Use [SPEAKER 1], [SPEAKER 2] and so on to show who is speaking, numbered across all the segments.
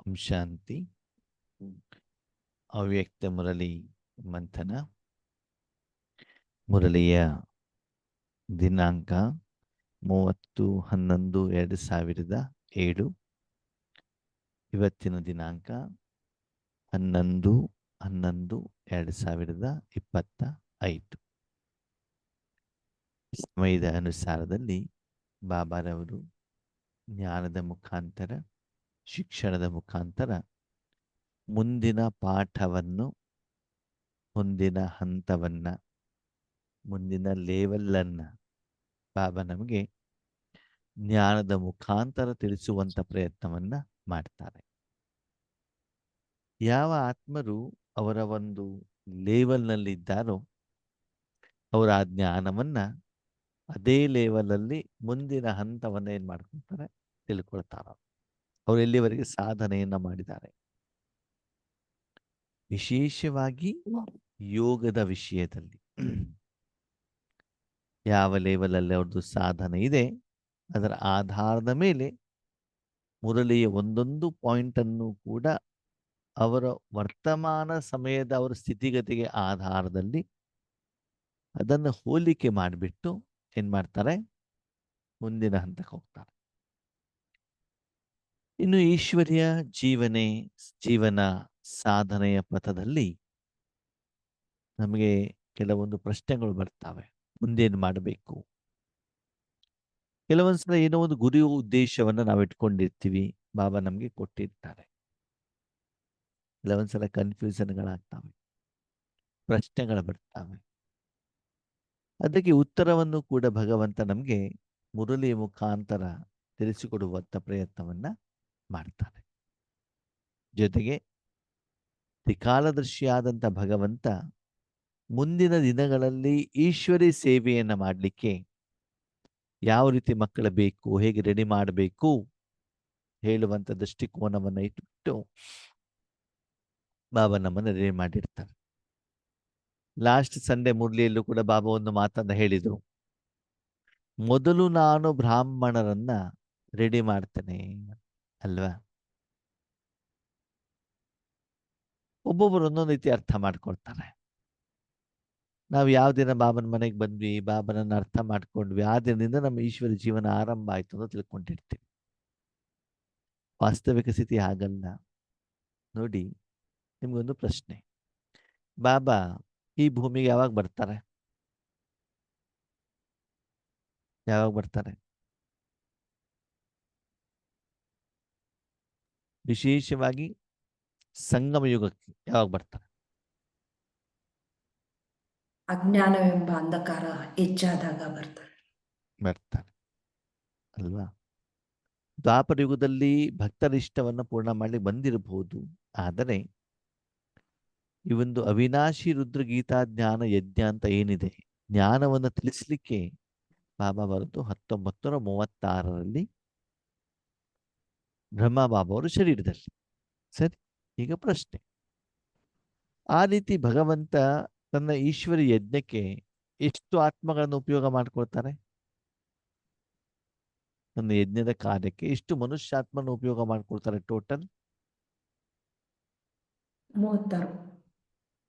[SPEAKER 1] ಓಂ ಶಾಂತಿ. ಅವ್ಯಕ್ತ ಮುರಳಿ ಮಂಥನ. ಮುರಳಿಯ ದಿನಾಂಕ 30/11/2007. ಇವತ್ತಿನ ದಿನಾಂಕ 11/11/2025. ಸಮಯದ ಅನುಸಾರದಲ್ಲಿ ಬಾಬಾರವರು ಜ್ಞಾನದ ಮುಖಾಂತರ, ಶಿಕ್ಷಣದ ಮುಖಾಂತರ ಮುಂದಿನ ಪಾಠವನ್ನು, ಮುಂದಿನ ಹಂತವನ್ನು, ಮುಂದಿನ ಲೇವಲನ್ನು ಬಾಬಾ ನಮಗೆ ಜ್ಞಾನದ ಮುಖಾಂತರ ತಿಳಿಸುವಂಥ ಪ್ರಯತ್ನವನ್ನು ಮಾಡ್ತಾರೆ. ಯಾವ ಆತ್ಮರು ಅವರ ಒಂದು ಲೇವಲ್ನಲ್ಲಿದ್ದಾರೋ ಅವರ ಆ ಜ್ಞಾನವನ್ನು ಅದೇ ಲೇವಲಲ್ಲಿ ಮುಂದಿನ ಹಂತವನ್ನು ಏನು ಮಾಡ್ಕೊಳ್ತಾರೆ, ತಿಳ್ಕೊಳ್ತಾರೆ. ಅವರು ಎಲ್ಲಿವರೆಗೆ ಸಾಧನೆಯನ್ನು ಮಾಡಿದ್ದಾರೆ. ವಿಶೇಷವಾಗಿ ಯೋಗದ ವಿಷಯದಲ್ಲಿ ಯಾವ ಲೆವೆಲಲ್ಲಿ ಅವ್ರದ್ದು ಸಾಧನೆ ಇದೆ ಅದರ ಆಧಾರದ ಮೇಲೆ ಮುರಳಿಯ ಒಂದೊಂದು ಪಾಯಿಂಟನ್ನು ಕೂಡ ಅವರ ವರ್ತಮಾನ ಸಮಯದ ಅವರ ಸ್ಥಿತಿಗತಿಗೆ ಆಧಾರದಲ್ಲಿ ಅದನ್ನು ಹೋಲಿಕೆ ಮಾಡಿಬಿಟ್ಟು ಏನು ಮಾಡ್ತಾರೆ, ಮುಂದಿನ ಹಂತಕ್ಕೆ ಹೋಗ್ತಾರೆ. ಇನ್ನು ಈಶ್ವರ್ಯ ಜೀವನ ಸಾಧನೆಯ ಪಥದಲ್ಲಿ ನಮಗೆ ಕೆಲವೊಂದು ಪ್ರಶ್ನೆಗಳು ಬರ್ತವೆ. ಮುಂದೇನು ಮಾಡಬೇಕು? ಕೆಲವೊಂದ್ಸಲ ಏನೋ ಒಂದು ಗುರಿ ಉದ್ದೇಶವನ್ನು ನಾವು ಇಟ್ಕೊಂಡಿರ್ತೀವಿ, ಬಾಬಾ ನಮಗೆ ಕೊಟ್ಟಿರ್ತಾರೆ. ಕೆಲವೊಂದ್ಸಲ ಕನ್ಫ್ಯೂಷನ್ಗಳಾಗ್ತವೆ, ಪ್ರಶ್ನೆಗಳು ಬರ್ತವೆ. ಅದಕ್ಕೆ ಉತ್ತರವನ್ನು ಕೂಡ ಭಗವಂತ ನಮಗೆ ಮುರಳಿಯ ಮುಖಾಂತರ ತಿಳಿಸಿಕೊಡುವಂಥ ಪ್ರಯತ್ನವನ್ನ ಮಾಡ್ತಾರೆ. ಜೊತೆಗೆ ತ್ರಿಕಾಲದರ್ಶಿಯಾದಂಥ ಭಗವಂತ ಮುಂದಿನ ದಿನಗಳಲ್ಲಿ ಈಶ್ವರಿ ಸೇವೆಯನ್ನು ಮಾಡಲಿಕ್ಕೆ ಯಾವ ರೀತಿ ಮಕ್ಕಳು ಬೇಕು, ಹೇಗೆ ರೆಡಿ ಮಾಡಬೇಕು ಹೇಳುವಂಥ ದೃಷ್ಟಿಕೋನವನ್ನು ಇಟ್ಟು ಬಾಬಾ ನಮ್ಮನ್ನು ರೆಡಿ ಮಾಡಿರ್ತಾರೆ. ಲಾಸ್ಟ್ ಸಂಡೇ ಮುರಳಿಯಲ್ಲೂ ಕೂಡ ಬಾಬಾ ಒಂದು ಮಾತನ್ನು ಹೇಳಿದರು. ಮೊದಲು ನಾನು ಬ್ರಾಹ್ಮಣರನ್ನ ರೆಡಿ ಮಾಡ್ತೇನೆ ಅಲ್ವಾ. ಒಬ್ಬೊಬ್ಬರು ಒಂದೊಂದು ರೀತಿ ಅರ್ಥ ಮಾಡ್ಕೊಳ್ತಾರೆ. ನಾವು ಯಾವ ದಿನ ಬಾಬನ ಮನೆಗೆ ಬಂದ್ವಿ, ಬಾಬನನ್ನು ಅರ್ಥ ಮಾಡ್ಕೊಂಡ್ವಿ, ಆ ದಿನದಿಂದ ನಮ್ಮ ಈಶ್ವರ ಜೀವನ ಆರಂಭ ಆಯ್ತು ಅಂತ ತಿಳ್ಕೊಂಡಿರ್ತೀವಿ. ವಾಸ್ತವಿಕ ಸ್ಥಿತಿ ಹಾಗಲ್ಲ. ನೋಡಿ, ನಿಮ್ಗೊಂದು ಪ್ರಶ್ನೆ. ಬಾಬಾ ಈ ಭೂಮಿಗೆ ಯಾವಾಗ ಬರ್ತಾರೆ? ಯಾವಾಗ ಬರ್ತಾರೆ? ವಿಶೇಷವಾಗಿ ಸಂಗಮ ಯುಗಕ್ಕೆ ಯಾವಾಗ ಬರ್ತಾರೆ?
[SPEAKER 2] ಅಜ್ಞಾನವೆಂಬ ಅಂಧಕಾರ ಹೆಚ್ಚಾದಾಗ ಬರ್ತಾರೆ
[SPEAKER 1] ಅಲ್ವಾ. ದ್ವಾಪರ ಯುಗದಲ್ಲಿ ಭಕ್ತರ ಇಷ್ಟವನ್ನು ಪೂರ್ಣ ಮಾಡಿ ಬಂದಿರಬಹುದು. ಆದರೆ ಈ ಒಂದು ಅವಿನಾಶಿ ರುದ್ರಗೀತಾ ಜ್ಞಾನ ಯಜ್ಞ ಅಂತ ಏನಿದೆ, ಜ್ಞಾನವನ್ನು ತಿಳಿಸ್ಲಿಕ್ಕೆ ಬಾಬಾ ಬರೆದು 1936 ಬ್ರಹ್ಮ ಬಾಬಾ ಅವರು ಶರೀರದಲ್ಲಿ. ಸರಿ, ಈಗ ಪ್ರಶ್ನೆ, ಆ ರೀತಿ ಭಗವಂತ ತನ್ನ ಈಶ್ವರಿ ಯಜ್ಞಕ್ಕೆ ಎಷ್ಟು ಆತ್ಮಗಳನ್ನು ಉಪಯೋಗ ಮಾಡ್ಕೊಳ್ತಾರೆ? ತನ್ನ ಯಜ್ಞದ ಕಾರ್ಯಕ್ಕೆ ಎಷ್ಟು ಮನುಷ್ಯಾತ್ಮನ ಉಪಯೋಗ ಮಾಡ್ಕೊಳ್ತಾರೆ? ಟೋಟಲ್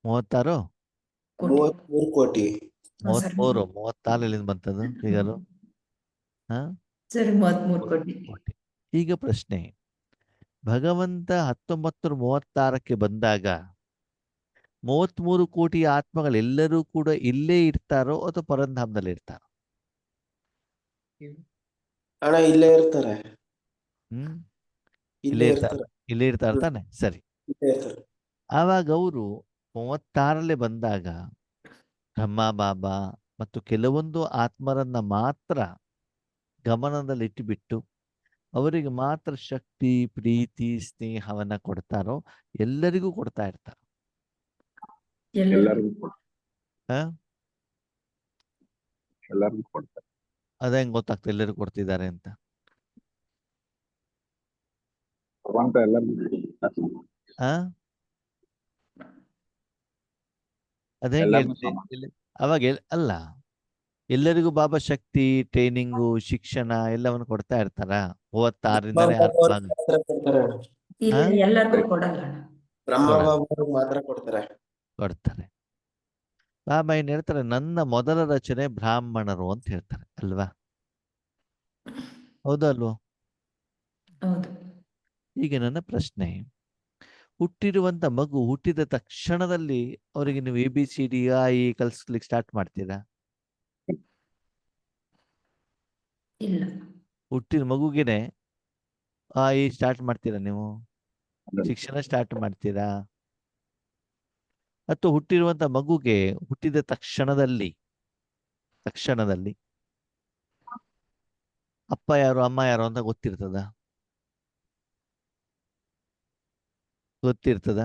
[SPEAKER 1] 36
[SPEAKER 2] ಕೋಟಿ.
[SPEAKER 1] 34 ಬಂತದ್ದು ಫಿಗರು.
[SPEAKER 2] 33 ಕೋಟಿ.
[SPEAKER 1] ಈಗ ಪ್ರಶ್ನೆ, ಭಗವಂತ 1936 ಬಂದಾಗ 33 ಕೋಟಿ ಆತ್ಮಗಳೆಲ್ಲರೂ ಕೂಡ ಇಲ್ಲೇ ಇರ್ತಾರೋ ಅಥವಾ ಪರಂಧಾಮದಲ್ಲಿ ಇರ್ತಾರೋ?
[SPEAKER 2] ಇಲ್ಲೇ ಇರ್ತಾರೆ.
[SPEAKER 1] ಇಲ್ಲೇ ಇರ್ತಾರೆ ತಾನೆ? ಸರಿ. ಆವಾಗ ಅವರು 36 ಬಂದಾಗ ಬ್ರಹ್ಮ ಬಾಬಾ ಮತ್ತು ಕೆಲವೊಂದು ಆತ್ಮರನ್ನ ಮಾತ್ರ ಗಮನದಲ್ಲಿಟ್ಟುಬಿಟ್ಟು ಅವರಿಗೆ ಮಾತ್ರ ಶಕ್ತಿ, ಪ್ರೀತಿ, ಸ್ನೇಹವನ್ನ ಕೊಡ್ತಾರೋ ಎಲ್ಲರಿಗೂ ಕೊಡ್ತಾ ಇರ್ತಾರೆ? ಅದ ಹೆಂಗ್ ಗೊತ್ತಾಗ್ತದೆ ಎಲ್ಲರಿಗೂ ಕೊಡ್ತಿದ್ದಾರೆ ಅಂತ? ಅದ ಹೆಂಗ್ ಅವಾಗ ಅಲ್ಲ, ಎಲ್ಲರಿಗೂ ಬಾಬಾ ಶಕ್ತಿ, ಟ್ರೈನಿಂಗು, ಶಿಕ್ಷಣ ಎಲ್ಲವನ್ನು ಕೊಡ್ತಾ ಇರ್ತಾರ? 36ರಿಂದನೇ
[SPEAKER 2] ಇಲ್ಲ
[SPEAKER 1] ಹಾ
[SPEAKER 2] ಎಲ್ಲರಿಗೂ ಕೊಡಲ್ಲ ಅಣ್ಣ. ಬ್ರಹ್ಮ
[SPEAKER 1] ಕೊಡಲ್ಲ,
[SPEAKER 2] ಬಾಬಾವ್ರಿಗೆ ಮಾತ್ರ ಕೊಡ್ತಾರೆ.
[SPEAKER 1] ಕೊಡ್ತಾರೆ. ಬಾಬಾ ಏನ್ ಹೇಳ್ತಾರೆ, ನನ್ನ ಮೊದಲ ರಚನೆ ಬ್ರಾಹ್ಮಣರು ಅಂತ ಹೇಳ್ತಾರೆ ಅಲ್ವಾ? ಹೌದಲ್ವೋ?
[SPEAKER 2] ಹೌದು.
[SPEAKER 1] ಈಗ ನನ್ನ ಪ್ರಶ್ನೆ, ಹುಟ್ಟಿರುವಂತ ಮಗು ಹುಟ್ಟಿದ ತಕ್ಷಣದಲ್ಲಿ ಅವರಿಗೆ ನೀವು ABCD I ಕಲಿಸ್ಲಿಕ್ಕೆ ಸ್ಟಾರ್ಟ್ ಮಾಡ್ತೀರಾ?
[SPEAKER 2] ಇಲ್ಲ.
[SPEAKER 1] ಹುಟ್ಟಿದ ಮಗುಗೆನೆ I ಸ್ಟಾರ್ಟ್ ಮಾಡ್ತೀರಾ ನೀವು? ಶಿಕ್ಷಣ ಸ್ಟಾರ್ಟ್ ಮಾಡ್ತೀರಾ? ಅಥವಾ ಹುಟ್ಟಿರುವಂತ ಮಗುಗೆ ಹುಟ್ಟಿದ ತಕ್ಷಣದಲ್ಲಿ ಅಪ್ಪ ಯಾರು ಅಮ್ಮ ಯಾರು ಅಂತ ಗೊತ್ತಿರ್ತದ? ಗೊತ್ತಿರ್ತದ?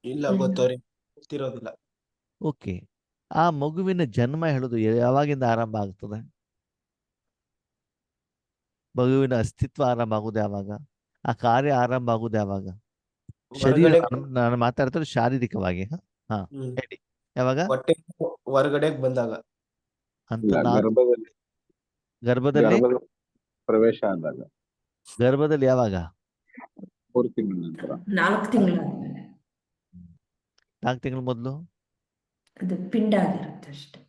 [SPEAKER 2] ಇಲ್ಲ, ಇಲ್ಲ. ಗೊತ್ತಿರೋದಿಲ್ಲ.
[SPEAKER 1] ಓಕೆ. ಆ ಮಗುವಿನ ಜನ್ಮ ಹೇಳೋದು ಯಾವಾಗಿಂದ ಆರಂಭ ಆಗ್ತದೆ? ಮಗುವಿನ ಅಸ್ತಿತ್ವ ಆರಂಭ ಆಗುದು ಯಾವಾಗ? ಆ ಕಾರ್ಯ ಆರಂಭ ಆಗುದು ಯಾವಾಗ? ಶರೀರ,
[SPEAKER 2] ಹೊರಗಡೆ
[SPEAKER 1] ನಾನು ಮಾತಾಡ್ತಾರೆ ಶಾರೀರಿಕವಾಗಿ. ಹಾ
[SPEAKER 2] ಹ್ಮ್
[SPEAKER 1] ಹೇಳಿ. ಯಾವಾಗ?
[SPEAKER 2] ಹೊಟ್ಟೆ ಹೊರಗಡೆ ಬಂದಾಗ.
[SPEAKER 1] ಅಂತ
[SPEAKER 3] ಇಲ್ಲ,
[SPEAKER 1] ನಾಲ್ಕು ಗರ್ಭದಲ್ಲಿ
[SPEAKER 3] ಪ್ರವೇಶ ಆದಾಗ
[SPEAKER 1] ಗರ್ಭದಲ್ಲಿ ಯಾವಾಗ?
[SPEAKER 3] 3 ತಿಂಗಳ ನಂತರ.
[SPEAKER 2] 4 ತಿಂಗಳಾದ್ಮೇಲೆ
[SPEAKER 1] 4 ತಿಂಗಳ ಮೊದಲು
[SPEAKER 2] ಅದು ಪಿಂಡ ಆಗಿರುತ್ತೆ ಅಷ್ಟೇ.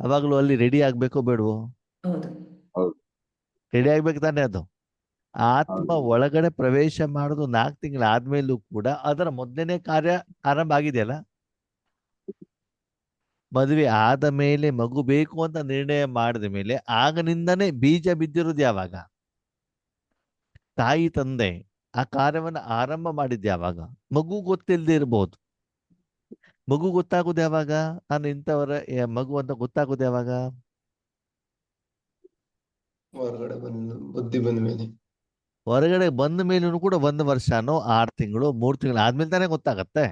[SPEAKER 1] ಅವಾಗಲೂ ಅಲ್ಲಿ ರೆಡಿ ಆಗ್ಬೇಕೋ ಬೇಡವೋ?
[SPEAKER 2] ಹೌದು.
[SPEAKER 3] ಹೌದು.
[SPEAKER 1] ರೆಡಿ ಆಗ್ಬೇಕು ತಾನೇ ಅದು. ಆತ್ಮ
[SPEAKER 3] ಹೌದು.
[SPEAKER 1] ಒಳಗಡೆ ಪ್ರವೇಶ ಮಾಡೋದು 4 ತಿಂಗಳಾದ್ಮೇಲೂ ಕೂಡ ಅದರ ಮೊದಲನೇ ಕಾರ್ಯ ಆರಂಭ ಆಗಿದೆಯಲ್ಲ. ಮದುವೆ ಆದ ಮೇಲೆ ಮಗು ಬೇಕು ಅಂತ ನಿರ್ಣಯ ಮಾಡಿದ ಮೇಲೆ ಆಗನಿಂದನೇ ಬೀಜ ಬಿದ್ದಿರೋದು ಯಾವಾಗ? ತಾಯಿ ತಂದೆ ಆ ಕಾರ್ಯವನ್ನು ಆರಂಭ ಮಾಡಿದ್ದು ಯಾವಾಗ? ಮಗು ಗೊತ್ತಿಲ್ಲದೆ ಇರಬಹುದು. ಮಗು ಗೊತ್ತಾಗೋದು ಯಾವಾಗ? ನಾನು ಇಂಥವರ ಮಗು ಅಂತ ಗೊತ್ತಾಗೋದು ಯಾವಾಗ?
[SPEAKER 2] ಹೊರಗಡೆ ಬುದ್ಧಿ ಬಂದ ಮೇಲೆ.
[SPEAKER 1] ಹೊರಗಡೆ ಬಂದ ಮೇಲೂ ಕೂಡ 1 ವರ್ಷನೋ 6 ತಿಂಗಳು 3 ತಿಂಗಳು ಆದ್ಮೇಲೆ ತಾನೇ ಗೊತ್ತಾಗತ್ತೆ.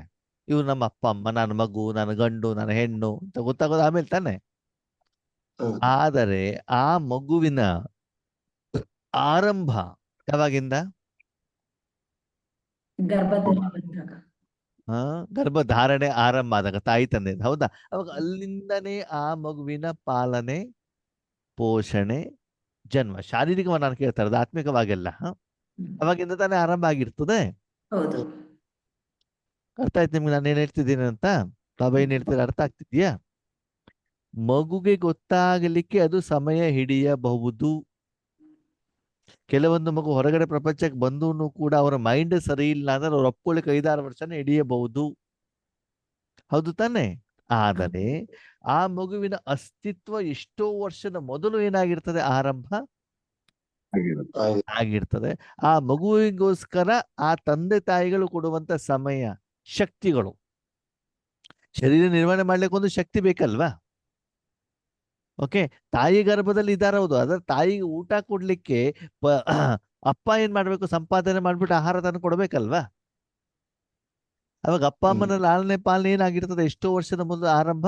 [SPEAKER 1] ಇವು ನಮ್ಮ ಅಪ್ಪ ಅಮ್ಮ, ನನ್ನ ಮಗು, ನನ್ನ ಗಂಡು, ನನ್ನ ಹೆಣ್ಣು ಅಂತ ಗೊತ್ತಾಗೋದು ಆಮೇಲೆ ತಾನೆ. ಆದರೆ ಆ ಮಗುವಿನ ಆರಂಭ ಯಾವಾಗಿಂದ?
[SPEAKER 2] ಗರ್ಭದಲ್ಲಿ ಬಂದಾಗ.
[SPEAKER 1] ಗರ್ಭಧಾರಣೆ ಆರಂಭ ಆದಾಗ ತಾಯಿ ತಂದೆ, ಹೌದಾ? ಅವಾಗ ಅಲ್ಲಿಂದನೇ ಆ ಮಗುವಿನ ಪಾಲನೆ, ಪೋಷಣೆ, ಜನ್ಮ. ಶಾರೀರಿಕವಾಗಿ ನಾನು ಕೇಳ್ತಾ ಇರೋದು, ಆತ್ಮಿಕವಾಗಿಲ್ಲ. ಅವಾಗಿಂದ ತಾನೇ ಆರಂಭ ಆಗಿರ್ತದೆ.
[SPEAKER 2] ಹೌದು.
[SPEAKER 1] ಅರ್ಥ ಆಯ್ತು ನಿಮ್ಗೆ ನಾನು ಏನ್ ಹೇಳ್ತಿದ್ದೀನಿ ಅಂತ? ಬಾಬಾ ಏನ್ ಹೇಳ್ತೀರ ಅರ್ಥ ಆಗ್ತಿದ್ಯಾ? ಮಗುಗೆ ಗೊತ್ತಾಗಲಿಕ್ಕೆ ಅದು ಸಮಯ ಹಿಡಿಯಬಹುದು. ಕೆಲವೊಂದು ಮಗು ಹೊರಗಡೆ ಪ್ರಪಂಚಕ್ಕೆ ಬಂದೂ ಕೂಡ ಅವರ ಮೈಂಡ್ ಸರಿ ಇಲ್ಲ ಅಂದ್ರೆ ಅವ್ರು ಒಪ್ಕೊಳ್ಳಿಕ್ಕೆ 5-6 ವರ್ಷನೇ ಹಿಡಿಯಬಹುದು. ಹೌದು ತಾನೆ? ಆದರೆ ಆ ಮಗುವಿನ ಅಸ್ತಿತ್ವ ಎಷ್ಟೋ ವರ್ಷದ ಮೊದಲು ಏನಾಗಿರ್ತದೆ, ಆರಂಭ ಆಗಿರ್ತದೆ. ಆ ಮಗುವಿಗೋಸ್ಕರ ಆ ತಂದೆ ತಾಯಿಗಳು ಕೊಡುವಂತ ಸಮಯ, ಶಕ್ತಿಗಳು. ಶರೀರ ನಿರ್ವಹಣೆ ಮಾಡ್ಲಿಕ್ಕೆ ಒಂದು ಶಕ್ತಿ ಬೇಕಲ್ವಾ? ಓಕೆ, ತಾಯಿ ಗರ್ಭದಲ್ಲಿ ಇದಾರ, ಹೌದು. ಅದ್ರ ತಾಯಿಗೆ ಊಟ ಕೊಡ್ಲಿಕ್ಕೆ ಅಪ್ಪ ಏನ್ ಮಾಡ್ಬೇಕು? ಸಂಪಾದನೆ ಮಾಡ್ಬಿಟ್ಟು ಆಹಾರ ತಂದು ಕೊಡ್ಬೇಕಲ್ವಾ? ಅವಾಗ ಅಪ್ಪ ಅಮ್ಮನ ಲಾಲನೆ ಪಾಲನೆ ಏನಾಗಿರ್ತದೆ? ಎಷ್ಟೋ ವರ್ಷದ ಮೊದಲು ಆರಂಭ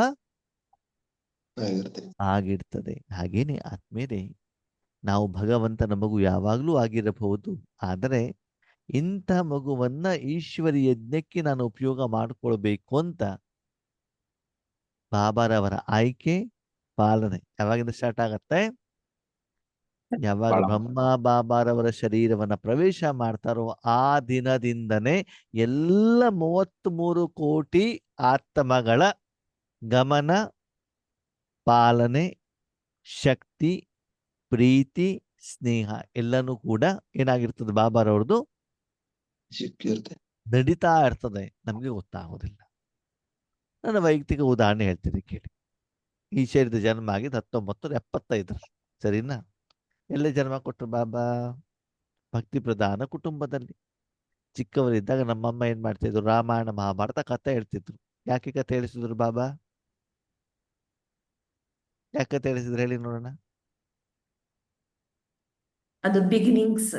[SPEAKER 1] ಆಗಿರ್ತದೆ. ಹಾಗೇನೆ ಆತ್ಮೇಲೆ ನಾವು ಭಗವಂತನ ಮಗು ಯಾವಾಗ್ಲೂ ಆಗಿರಬಹುದು. ಆದರೆ ಇಂಥ ಮಗುವನ್ನ ಈಶ್ವರಿ ಯಜ್ಞಕ್ಕೆ ನಾನು ಉಪಯೋಗ ಮಾಡಿಕೊಳ್ಬೇಕು ಅಂತ ಬಾಬಾರವರ ಆಯ್ಕೆ, ಪಾಲನೆ ಯಾವಾಗಿಂದ ಸ್ಟಾರ್ಟ್ ಆಗತ್ತೆ? ಯಾವಾಗ ಬ್ರಹ್ಮ ಬಾಬಾರವರ ಶರೀರವನ್ನ ಪ್ರವೇಶ ಮಾಡ್ತಾರೋ ಆ ದಿನದಿಂದನೇ ಎಲ್ಲ 33 ಕೋಟಿ ಆತ್ಮಗಳ ಗಮನ, ಪಾಲನೆ, ಶಕ್ತಿ, ಪ್ರೀತಿ, ಸ್ನೇಹ ಎಲ್ಲನೂ ಕೂಡ ಏನಾಗಿರ್ತದೆ? ಬಾಬಾರವ್ರದ್ದು ನಡೀತಾ ಇರ್ತದೆ, ನಮಗೆ ಗೊತ್ತಾಗೋದಿಲ್ಲ. ನನ್ನ ವೈಯಕ್ತಿಕ ಉದಾಹರಣೆ ಹೇಳ್ತೀನಿ ಕೇಳಿ. ಈ ಶರೀರದ ಜನ್ಮ ಆಗಿದ್ದು 1975, ಸರಿನಾ? ಎಲ್ಲೇ ಜನ್ಮ ಕೊಟ್ಟರು ಬಾಬಾ? ಭಕ್ತಿ ಪ್ರಧಾನ ಕುಟುಂಬದಲ್ಲಿ. ಚಿಕ್ಕವರಿದ್ದಾಗ ನಮ್ಮಮ್ಮ ಏನ್ ಮಾಡ್ತಿದ್ರು? ರಾಮಾಯಣ ಮಹಾಭಾರತ ಕಥೆ ಹೇಳ್ತಿದ್ರು. ಯಾಕೆ ಕಥೆ ಹೇಳಿಸಿದ್ರು ಬಾಬಾ? ಯಾಕೆ ಕಥೆ ಹೇಳಿಸಿದ್ರು ಹೇಳಿ ನೋಡೋಣ.
[SPEAKER 2] ಅದು ಬಿಗಿನಿಂಗ್ಸ್.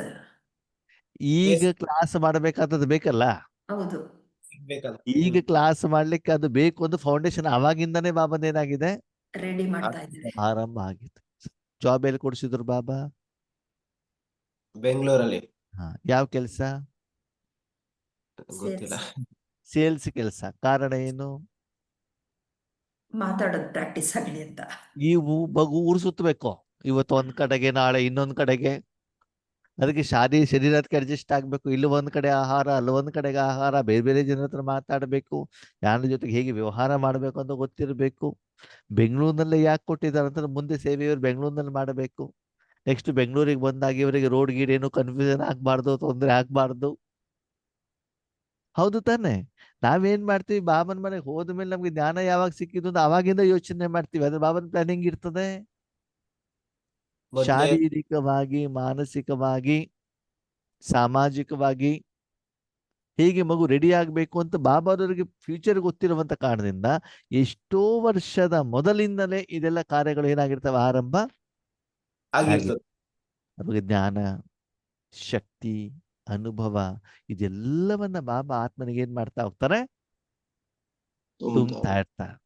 [SPEAKER 1] ಈಗ ಕ್ಲಾಸ್ ಮಾಡಬೇಕಾದದ್ದು ಬೇಕಲ್ಲ?
[SPEAKER 2] ಹೌದು.
[SPEAKER 1] ಈಗ ಕ್ಲಾಸ್ ಮಾಡ್ಲಿಕ್ಕೆ ಅದು ಬೇಕು. ಒಂದು ಫೌಂಡೇಶನ್ ಅವಾಗಿಂದಾನೇ ಬಾಬಾದೇನಾಗಿದೆ?
[SPEAKER 2] ರೆಡಿ ಮಾಡ್ತಾ ಇದ್ದಾರೆ.
[SPEAKER 1] ಆರಂಭ ಆಗಿದೆ. ಜಾಬ್ ಎಲ್ಲಿ ಕೊಡಿಸಿದ್ರು ಬಾಬಾ?
[SPEAKER 2] ಬೆಂಗಳೂರಲ್ಲಿ.
[SPEAKER 1] ಯಾವ ಕೆಲಸ?
[SPEAKER 2] ಗೊತ್ತಿಲ್ಲ.
[SPEAKER 1] ಸೇಲ್ಸ್ ಕೆಲಸ. ಕಾರಣ ಏನು?
[SPEAKER 2] ಮಾತಾಡೋದು ಪ್ರಾಕ್ಟೀಸ್ ಆಗಲಿ ಅಂತ.
[SPEAKER 1] ಈ ಮಗು ಊರು ಸುತ್ತಬೇಕು. ಇವತ್ತು ಒಂದ್ ಕಡೆಗೆ, ನಾಳೆ ಇನ್ನೊಂದ್ ಕಡೆಗೆ. ಅದಕ್ಕೆ ಶರೀರಕ್ಕೆ ಅಡ್ಜಸ್ಟ್ ಆಗ್ಬೇಕು. ಇಲ್ಲಿ ಒಂದ್ ಕಡೆ ಆಹಾರ, ಅಲ್ಲಿ ಒಂದ್ ಕಡೆಗೆ ಆಹಾರ, ಬೇರೆ ಬೇರೆ ಜನರ ಹತ್ರ ಮಾತಾಡಬೇಕು, ಯಾರ ಜೊತೆಗೆ ಹೇಗೆ ವ್ಯವಹಾರ ಮಾಡಬೇಕು ಅಂತ ಗೊತ್ತಿರಬೇಕು. ಬೆಂಗಳೂರಿನಲ್ಲೇ ಯಾಕೆ ಕೊಟ್ಟಿದ್ದಾರೆ ಅಂತಂದ್ರೆ ಮುಂದೆ ಸೇವೆಯವರು ಬೆಂಗಳೂರಿನಲ್ಲಿ ಮಾಡಬೇಕು. ನೆಕ್ಸ್ಟ್ ಬೆಂಗಳೂರಿಗೆ ಬಂದಾಗ ಇವರಿಗೆ ರೋಡ್ ಗೀಡ್ ಏನು ಕನ್ಫ್ಯೂಷನ್ ಆಗ್ಬಾರ್ದು, ತೊಂದರೆ ಆಗ್ಬಾರ್ದು. ಹೌದು ತಾನೆ? ನಾವೇನ್ ಮಾಡ್ತೀವಿ, ಬಾಬನ ಮನೆಗೆ ಹೋದ ಮೇಲೆ ನಮ್ಗೆ ಜ್ಞಾನ ಯಾವಾಗ ಸಿಕ್ಕಿದ್ದು ಅಂತ ಅವಾಗಿಂದ ಯೋಚನೆ ಮಾಡ್ತೀವಿ. ಅದ್ರ ಬಾಬನ ಪ್ಲಾನಿಂಗ್ ಇರ್ತದೆ.
[SPEAKER 4] ಮೊದ್ಲೇ
[SPEAKER 1] ಶಾರೀರಿಕವಾಗಿ, ಮಾನಸಿಕವಾಗಿ, ಸಾಮಾಜಿಕವಾಗಿ ಹೇಗೆ ಮಗು ರೆಡಿ ಆಗ್ಬೇಕು ಅಂತ ಬಾಬಾದವರಿಗೆ ಫ್ಯೂಚರ್ ಗೊತ್ತಿರುವಂತ ಕಾರಣದಿಂದ ಎಷ್ಟೋ ವರ್ಷದ ಮೊದಲಿಂದಲೇ ಇದೆಲ್ಲ ಕಾರ್ಯಗಳು ಏನಾಗಿರ್ತವೆ, ಆರಂಭ
[SPEAKER 4] ಆಗಿರ್ತದೆ.
[SPEAKER 1] ನಮಗೆ ಜ್ಞಾನ, ಶಕ್ತಿ, ಅನುಭವ ಇದೆಲ್ಲವನ್ನ ಬಾಬಾ ಆತ್ಮನಿಗೆ ಏನ್ ಮಾಡ್ತಾ ಹೋಗ್ತಾರೆ, ತುಂಬ್ತಾ ಇರ್ತಾರೆ.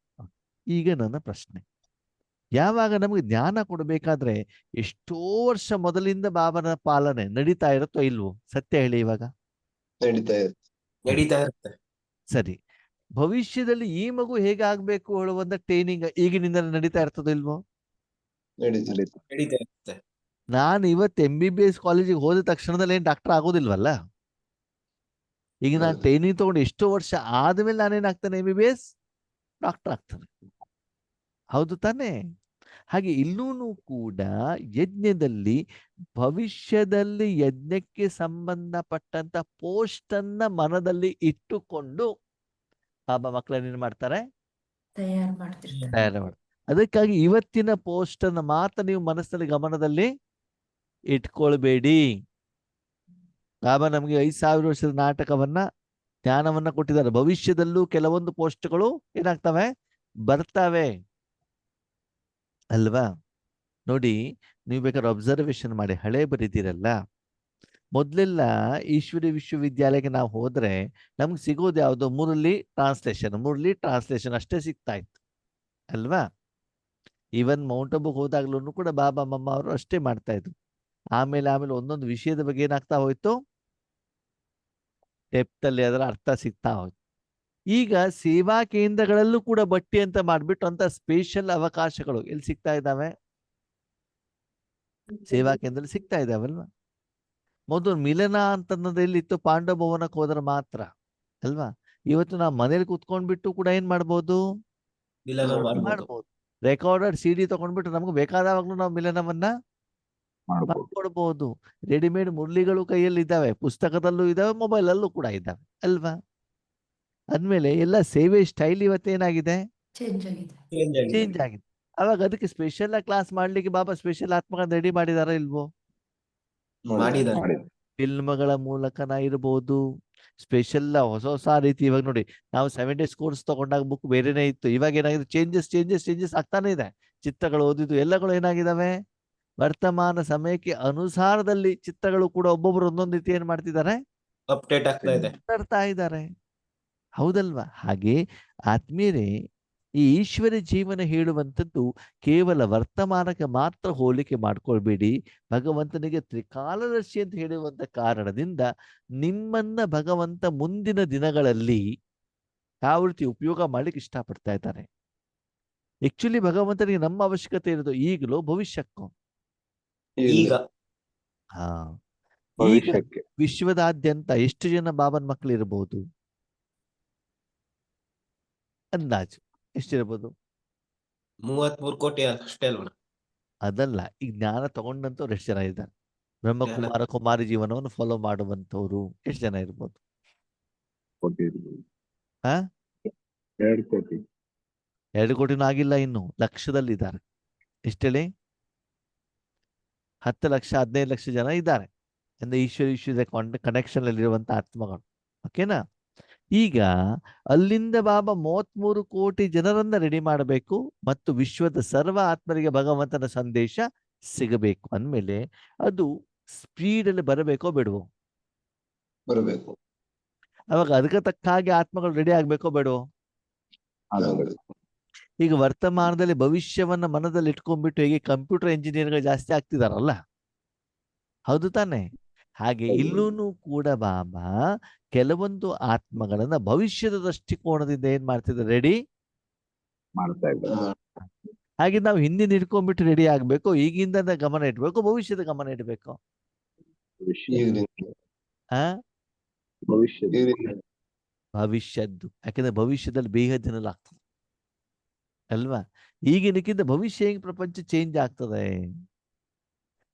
[SPEAKER 1] ಈಗ ನನ್ನ ಪ್ರಶ್ನೆ, ಯಾವಾಗ ನಮಗೆ ಜ್ಞಾನ ಕೊಡಬೇಕಾದ್ರೆ ಎಷ್ಟೋ ವರ್ಷ ಮೊದಲಿಂದ ಬಾಬನ ಪಾಲನೆ ನಡೀತಾ ಇರುತ್ತೋ ಇಲ್ವೋ? ಸತ್ಯ ಹೇಳಿ ಇವಾಗ.
[SPEAKER 4] ನಡೀತಾ ಇರುತ್ತೆ.
[SPEAKER 1] ಸರಿ, ಭವಿಷ್ಯದಲ್ಲಿ ಈ ಮಗು ಹೇಗೆ ಆಗ್ಬೇಕು ಹೇಳುವಂತ ಟ್ರೈನಿಂಗ್ ಈಗಿನಿಂದ ನಡೀತಾ ಇರ್ತದೋ ಇಲ್ವೋ?
[SPEAKER 4] ನಡೀತಾ ಇರುತ್ತೆ.
[SPEAKER 1] ನಾನು ಇವತ್ತು MBBS ಕಾಲೇಜಿಗೆ ಹೋದ ತಕ್ಷಣದಲ್ಲಿ ಏನ್ ಡಾಕ್ಟರ್ ಆಗೋದಿಲ್ವಲ್ಲ. ಈಗ ನಾನು ಟ್ರೈನಿಂಗ್ ತಗೊಂಡು ಎಷ್ಟೋ ವರ್ಷ ಆದ್ಮೇಲೆ ನಾನೇನಾಗ್ತಾನೆ, MBBS ಡಾಕ್ಟರ್ ಆಗ್ತಾನೆ. ಹೌದು ತಾನೇ? ಹಾಗೆ ಇಲ್ಲೂ ಕೂಡ ಯಜ್ಞದಲ್ಲಿ ಭವಿಷ್ಯದಲ್ಲಿ ಯಜ್ಞಕ್ಕೆ ಸಂಬಂಧಪಟ್ಟಂತ ಪೋಸ್ಟ್ ಅನ್ನ ಮನದಲ್ಲಿ ಇಟ್ಟುಕೊಂಡು ಬಾಬಾ ಮಕ್ಕಳನ್ನ ಏನ್ ಮಾಡ್ತಾರೆ,
[SPEAKER 2] ತಯಾರು ಮಾಡ್ತಿರ್ತಾರೆ.
[SPEAKER 1] ತಯಾರು ಮಾಡ್ತಾರೆ. ಅದಕ್ಕಾಗಿ ಇವತ್ತಿನ ಪೋಸ್ಟ್ ಅನ್ನ ಮಾತ್ರ ನೀವು ಮನಸ್ಸಲ್ಲಿ ಗಮನದಲ್ಲಿ ಇಟ್ಕೊಳ್ಬೇಡಿ. ಬಾಬಾ ನಮಗೆ 5,000 ವರ್ಷದ ನಾಟಕವನ್ನ, ಜ್ಞಾನವನ್ನ ಕೊಟ್ಟಿದ್ದಾರೆ. ಭವಿಷ್ಯದಲ್ಲೂ ಕೆಲವೊಂದು ಪೋಸ್ಟ್ಗಳು ಏನಾಗ್ತವೆ, ಬರ್ತವೆ ಅಲ್ವಾ? ನೋಡಿ, ನೀವು ಬೇಕಾದ್ರೆ ಅಬ್ಸರ್ವೇಷನ್ ಮಾಡಿ, ಹಳೆ ಬರೀತಿರಲ್ಲ, ಮೊದ್ಲೆಲ್ಲ ಈಶ್ವರಿ ವಿಶ್ವವಿದ್ಯಾಲಯಕ್ಕೆ ನಾವು ಹೋದ್ರೆ ನಮ್ಗೆ ಸಿಗೋದು ಯಾವುದು, ಮೂರಲ್ಲಿ ಟ್ರಾನ್ಸ್ಲೇಷನ್ ಅಷ್ಟೇ ಸಿಗ್ತಾ ಇತ್ತು ಅಲ್ವಾ? ಈವನ್ ಮೌಂಟ್ ಅಬುಗೆ ಹೋದಾಗ್ಲೂ ಕೂಡ ಬಾಬಾ ಮಮ್ಮ ಅವರು ಅಷ್ಟೇ ಮಾಡ್ತಾ ಇದ್ರು. ಆಮೇಲೆ ಒಂದೊಂದು ವಿಷಯದ ಬಗ್ಗೆ ಏನಾಗ್ತಾ ಹೋಯ್ತು, ಡೆಪ್ತ್ ಅಲ್ಲಿ ಅದರ ಅರ್ಥ ಸಿಗ್ತಾ ಹೋಯ್ತು. ಈಗ ಸೇವಾ ಕೇಂದ್ರಗಳಲ್ಲೂ ಕೂಡ ಬಟ್ಟಿ ಅಂತ ಮಾಡ್ಬಿಟ್ಟು ಅಂತ ಸ್ಪೆಷಲ್ ಅವಕಾಶಗಳು ಎಲ್ಲಿ ಸಿಗ್ತಾ ಇದ್ದಾವೆ, ಸೇವಾ ಕೇಂದ್ರದಲ್ಲಿ ಸಿಗ್ತಾ ಇದ್ದಾವಲ್ವಾ? ಮೊದಲು ಮಿಲನ ಅಂತನ್ನೋದು ಎಲ್ಲಿತ್ತು, ಪಾಂಡವ ಭವನಕ್ಕೆ ಹೋದ್ರೆ ಮಾತ್ರ ಅಲ್ವಾ? ಇವತ್ತು ನಾವು ಮನೇಲಿ ಕುತ್ಕೊಂಡ್ಬಿಟ್ಟು ಕೂಡ ಏನ್ ಮಾಡ್ಬೋದು,
[SPEAKER 4] ಮಿಲನ ಮಾಡ್ಬೋದು.
[SPEAKER 1] ಮಾಡ್ಬೋದು. ರೆಕಾರ್ಡೆಡ್ CD ತಗೊಂಡ್ಬಿಟ್ಟು ನಮ್ಗೆ ಬೇಕಾದವಾಗ್ಲೂ ನಾವು ಮಿಲನವನ್ನ ಮಾಡ್ಕೊಡ್ಬೋದು. ರೆಡಿಮೇಡ್ ಮುರಳಿಗಳು ಕೈಯಲ್ಲಿ ಇದ್ದಾವೆ, ಪುಸ್ತಕದಲ್ಲೂ ಇದ್ದಾವೆ, ಮೊಬೈಲ್ ಅಲ್ಲೂ ಕೂಡ ಇದ್ದಾವೆ ಅಲ್ವಾ? ಅಂದ್ಮೇಲೆ ಎಲ್ಲ ಸೇವೆ ಸ್ಟೈಲ್ ಇವತ್ತೇನಾಗಿದೆ,
[SPEAKER 2] ಚೇಂಜ್ ಆಗಿದೆ.
[SPEAKER 1] ಚೇಂಜ್ ಆಗಿದೆ. ಅವಾಗ ಅದಕ್ಕೆ ಸ್ಪೆಷಲ್ ಕ್ಲಾಸ್ ಮಾಡ್ಲಿಕ್ಕೆ ಬಾಬಾ ಸ್ಪೆಷಲ್ ಆತ್ಮಗಳನ್ನ ರೆಡಿ ಮಾಡಿದಾರ ಇಲ್ವೋ?
[SPEAKER 4] ಮಾಡಿದ್ದಾರೆ.
[SPEAKER 1] ಫಿಲ್ಮ್ಗಳ ಮೂಲಕನ ಇರ್ಬೋದು, ಸ್ಪೆಷಲ್ ಹೊಸ ಹೊಸ ರೀತಿ. ಇವಾಗ ನೋಡಿ, ನಾವು 7 days ಕೋರ್ಸ್ ತಗೊಂಡಾಗ ಬುಕ್ ಬೇರೆನೇ ಇತ್ತು. ಇವಾಗ ಏನಾಗಿದೆ, ಚೇಂಜಸ್ ಆಗ್ತಾನೆ ಇದೆ. ಚಿತ್ರಗಳು ಓದಿದ್ದು ಎಲ್ಲಗಳು ಏನಾಗಿದಾವೆ, ವರ್ತಮಾನ ಸಮಯಕ್ಕೆ ಅನುಸಾರದಲ್ಲಿ ಚಿತ್ರಗಳು ಕೂಡ ಒಬ್ಬೊಬ್ರು ಒಂದೊಂದು ರೀತಿ ಏನ್ ಮಾಡ್ತಿದ್ದಾರೆ,
[SPEAKER 4] ಅಪ್ಡೇಟ್ ಆಗ್ತಾ ಇದೆ.
[SPEAKER 1] ತರ್ತಾ ಇದ್ದಾರೆ. ಹೌದಲ್ವಾ? ಹಾಗೆ ಆತ್ಮೀಯರೇ, ಈ ಈಶ್ವರ ಜೀವನ ಹೇಳುವಂಥದ್ದು ಕೇವಲ ವರ್ತಮಾನಕ್ಕೆ ಮಾತ್ರ ಹೋಲಿಕೆ ಮಾಡ್ಕೊಳ್ಬೇಡಿ. ಭಗವಂತನಿಗೆ ತ್ರಿಕಾಲದರ್ಶಿ ಅಂತ ಹೇಳುವಂತ ಕಾರಣದಿಂದ ನಿಮ್ಮನ್ನ ಭಗವಂತ ಮುಂದಿನ ದಿನಗಳಲ್ಲಿ ಯಾವ ರೀತಿ ಉಪಯೋಗ ಮಾಡ್ಲಿಕ್ಕೆ ಇಷ್ಟಪಡ್ತಾ ಇದ್ದಾರೆ. ಆಕ್ಚುಲಿ ಭಗವಂತನಿಗೆ ನಮ್ಮ ಅವಶ್ಯಕತೆ ಇರೋದು ಈಗಲೂ ಭವಿಷ್ಯಕ್ಕೂ.
[SPEAKER 4] ಈಗ
[SPEAKER 1] ಈಗ ವಿಶ್ವದಾದ್ಯಂತ ಎಷ್ಟು ಜನ ಬಾಬನ್ ಮಕ್ಕಳು ಇರಬಹುದು ಅಂದಾಜು? ಎಷ್ಟಿರ್ಬೋದು?
[SPEAKER 4] 33 ಕೋಟಿ ಅಷ್ಟೇ ಅಲ್ವ?
[SPEAKER 1] ಅದಲ್ಲ, ಈ ಜ್ಞಾನ ತಗೊಂಡಂತವ್ರು ಎಷ್ಟು ಜನ ಇದ್ದಾರೆ? ಬ್ರಹ್ಮಕುಮಾರ ಕುಮಾರಿ ಜೀವನವನ್ನು ಫಾಲೋ ಮಾಡುವಂತವ್ರು ಎಷ್ಟು ಜನ ಇರ್ಬೋದು? 2 ಕೋಟಿನೂ ಆಗಿಲ್ಲ, ಇನ್ನು ಲಕ್ಷದಲ್ಲಿದ್ದಾರೆ. ಎಷ್ಟೇಳಿ? 10 ಲಕ್ಷ 15 ಲಕ್ಷ ಜನ ಇದ್ದಾರೆ ಅಂದ್ರೆ ಈಶ್ವರ ಕನೆಕ್ಷನ್ ಅಲ್ಲಿರುವಂತ ಆತ್ಮಗಳು. ಓಕೆನಾ? ಈಗ ಅಲ್ಲಿಂದ ಬಾಬಾ 33 ಕೋಟಿ ಜನರನ್ನ ರೆಡಿ ಮಾಡಬೇಕು ಮತ್ತು ವಿಶ್ವದ ಸರ್ವ ಆತ್ಮರಿಗೆ ಭಗವಂತನ ಸಂದೇಶ ಸಿಗಬೇಕು ಅಂದ್ಮೇಲೆ ಅದು ಸ್ಪೀಡ್ ಅಲ್ಲಿ ಬರಬೇಕೋ ಬೇಡವೋ?
[SPEAKER 4] ಬರಬೇಕು.
[SPEAKER 1] ಅವಾಗ ಅದಕ್ಕೆ ತಕ್ಕ ಹಾಗೆ ಆತ್ಮಗಳು ರೆಡಿ ಆಗ್ಬೇಕೋ ಬೇಡವೋ? ಈಗ ವರ್ತಮಾನದಲ್ಲಿ ಭವಿಷ್ಯವನ್ನ ಮನದಲ್ಲಿ ಇಟ್ಕೊಂಡ್ಬಿಟ್ಟು ಹೇಗೆ ಕಂಪ್ಯೂಟರ್ ಇಂಜಿನಿಯರ್ಗಳು ಜಾಸ್ತಿ ಆಗ್ತಿದಾರಲ್ಲ, ಹೌದು ತಾನೆ? ಹಾಗೆ ಇಲ್ಲೂ ಕೂಡ ಬಾಬಾ ಕೆಲವೊಂದು ಆತ್ಮಗಳನ್ನ ಭವಿಷ್ಯದ ದೃಷ್ಟಿಕೋನದಿಂದ ಏನ್ ಮಾಡ್ತಿದ್ದಾರೆ, ರೆಡಿ
[SPEAKER 3] ಮಾಡ್ತಾ ಇದ್ದಾರೆ.
[SPEAKER 1] ಹಾಗೆ ನಾವು ಹಿಂದಿನ ಇಟ್ಕೊಂಡ್ಬಿಟ್ಟು ರೆಡಿ ಆಗ್ಬೇಕು, ಈಗಿಂದ ಗಮನ ಇಟ್ಬೇಕು, ಭವಿಷ್ಯದ ಗಮನ ಇಡ್ಬೇಕು.
[SPEAKER 3] ಭವಿಷ್ಯ
[SPEAKER 4] ಈಗಿನಿಂದ
[SPEAKER 1] ಆ
[SPEAKER 3] ಭವಿಷ್ಯದ
[SPEAKER 1] ಭವಿಷ್ಯದ್ದು. ಯಾಕಂದ್ರೆ ಭವಿಷ್ಯದಲ್ಲಿ ಬೇಗ ಜನಲಾಗ್ತದೆ ಅಲ್ವಾ? ಈಗಿನಕ್ಕಿಂತ ಭವಿಷ್ಯ ಹೆಂಗ್ ಪ್ರಪಂಚ ಚೇಂಜ್ ಆಗ್ತದೆ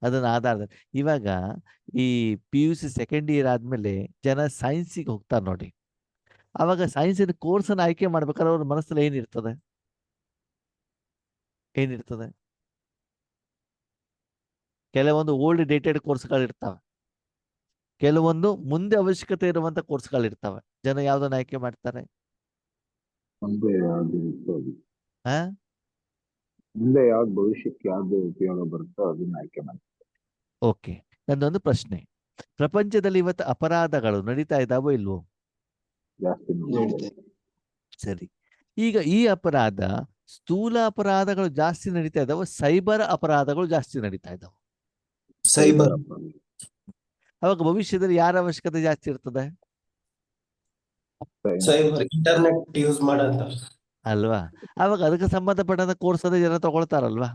[SPEAKER 1] ಅದನ್ನ ಆಧಾರದಲ್ಲಿ. ಇವಾಗ ಈ PUC ಸೆಕೆಂಡ್ ಇಯರ್ ಆದ್ಮೇಲೆ ಜನ ಸೈನ್ಸಿಗೆ ಹೋಗ್ತಾರೆ ನೋಡಿ. ಅವಾಗ ಸೈನ್ಸಿನ ಕೋರ್ಸನ್ನು ಆಯ್ಕೆ ಮಾಡ್ಬೇಕಾದ್ರೆ ಅವ್ರ ಮನಸ್ಸಲ್ಲಿ ಏನಿರ್ತದೆ? ಕೆಲವೊಂದು ಓಲ್ಡ್ ಡೇಟೆಡ್ ಕೋರ್ಸ್ಗಳು ಇರ್ತವೆ, ಕೆಲವೊಂದು ಮುಂದೆ ಅವಶ್ಯಕತೆ ಇರುವಂತ ಕೋರ್ಸ್ಗಳು ಇರ್ತವೆ. ಜನ ಯಾವ್ದನ್ನ ಆಯ್ಕೆ ಮಾಡ್ತಾರೆ?
[SPEAKER 3] ಮುಂದೆ ಯಾವ್ದು ಇರುತ್ತೋ ಅದು.
[SPEAKER 1] ಆ
[SPEAKER 3] ಮುಂದೆ ಯಾವ್ದು ಭವಿಷ್ಯಕ್ಕೆ ಯಾವ್ದು ಉಪಯೋಗ ಬರುತ್ತೋ ಅದನ್ನ ಆಯ್ಕೆ ಮಾಡಿ.
[SPEAKER 1] ಓಕೆ, ನಂದೊಂದು ಪ್ರಶ್ನೆ. ಪ್ರಪಂಚದಲ್ಲಿ ಇವತ್ತು ಅಪರಾಧಗಳು ನಡೀತಾ ಇದ್ದಾವೋ ಇಲ್ವೋ?
[SPEAKER 3] ಜಾಸ್ತಿ
[SPEAKER 4] ನಡೀತಾ
[SPEAKER 1] ಸರಿ. ಈಗ ಈ ಅಪರಾಧ, ಸ್ಥೂಲ ಅಪರಾಧಗಳು ಜಾಸ್ತಿ ನಡೀತಾ ಇದ್ದಾವೆ, ಸೈಬರ್ ಅಪರಾಧಗಳು ಜಾಸ್ತಿ ನಡೀತಾ ಇದ್ದಾವೆ.
[SPEAKER 4] ಸೈಬರ್
[SPEAKER 1] ಅವಾಗ ಭವಿಷ್ಯದಲ್ಲಿ ಯಾರ ಅವಶ್ಯಕತೆ ಜಾಸ್ತಿ ಇರ್ತದೆ?
[SPEAKER 4] ಸೈಬರ್ ಇಂಟರ್ನೆಟ್ ಯೂಸ್ ಮಾಡಂತ.
[SPEAKER 1] ಅಲ್ವಾ? ಅವಾಗ ಅದಕ್ಕೆ ಸಂಬಂಧಪಟ್ಟಂತ ಕೋರ್ಸ್ ಅದೇ ಜನ ತಗೊಳ್ತಾರಲ್ವಾ?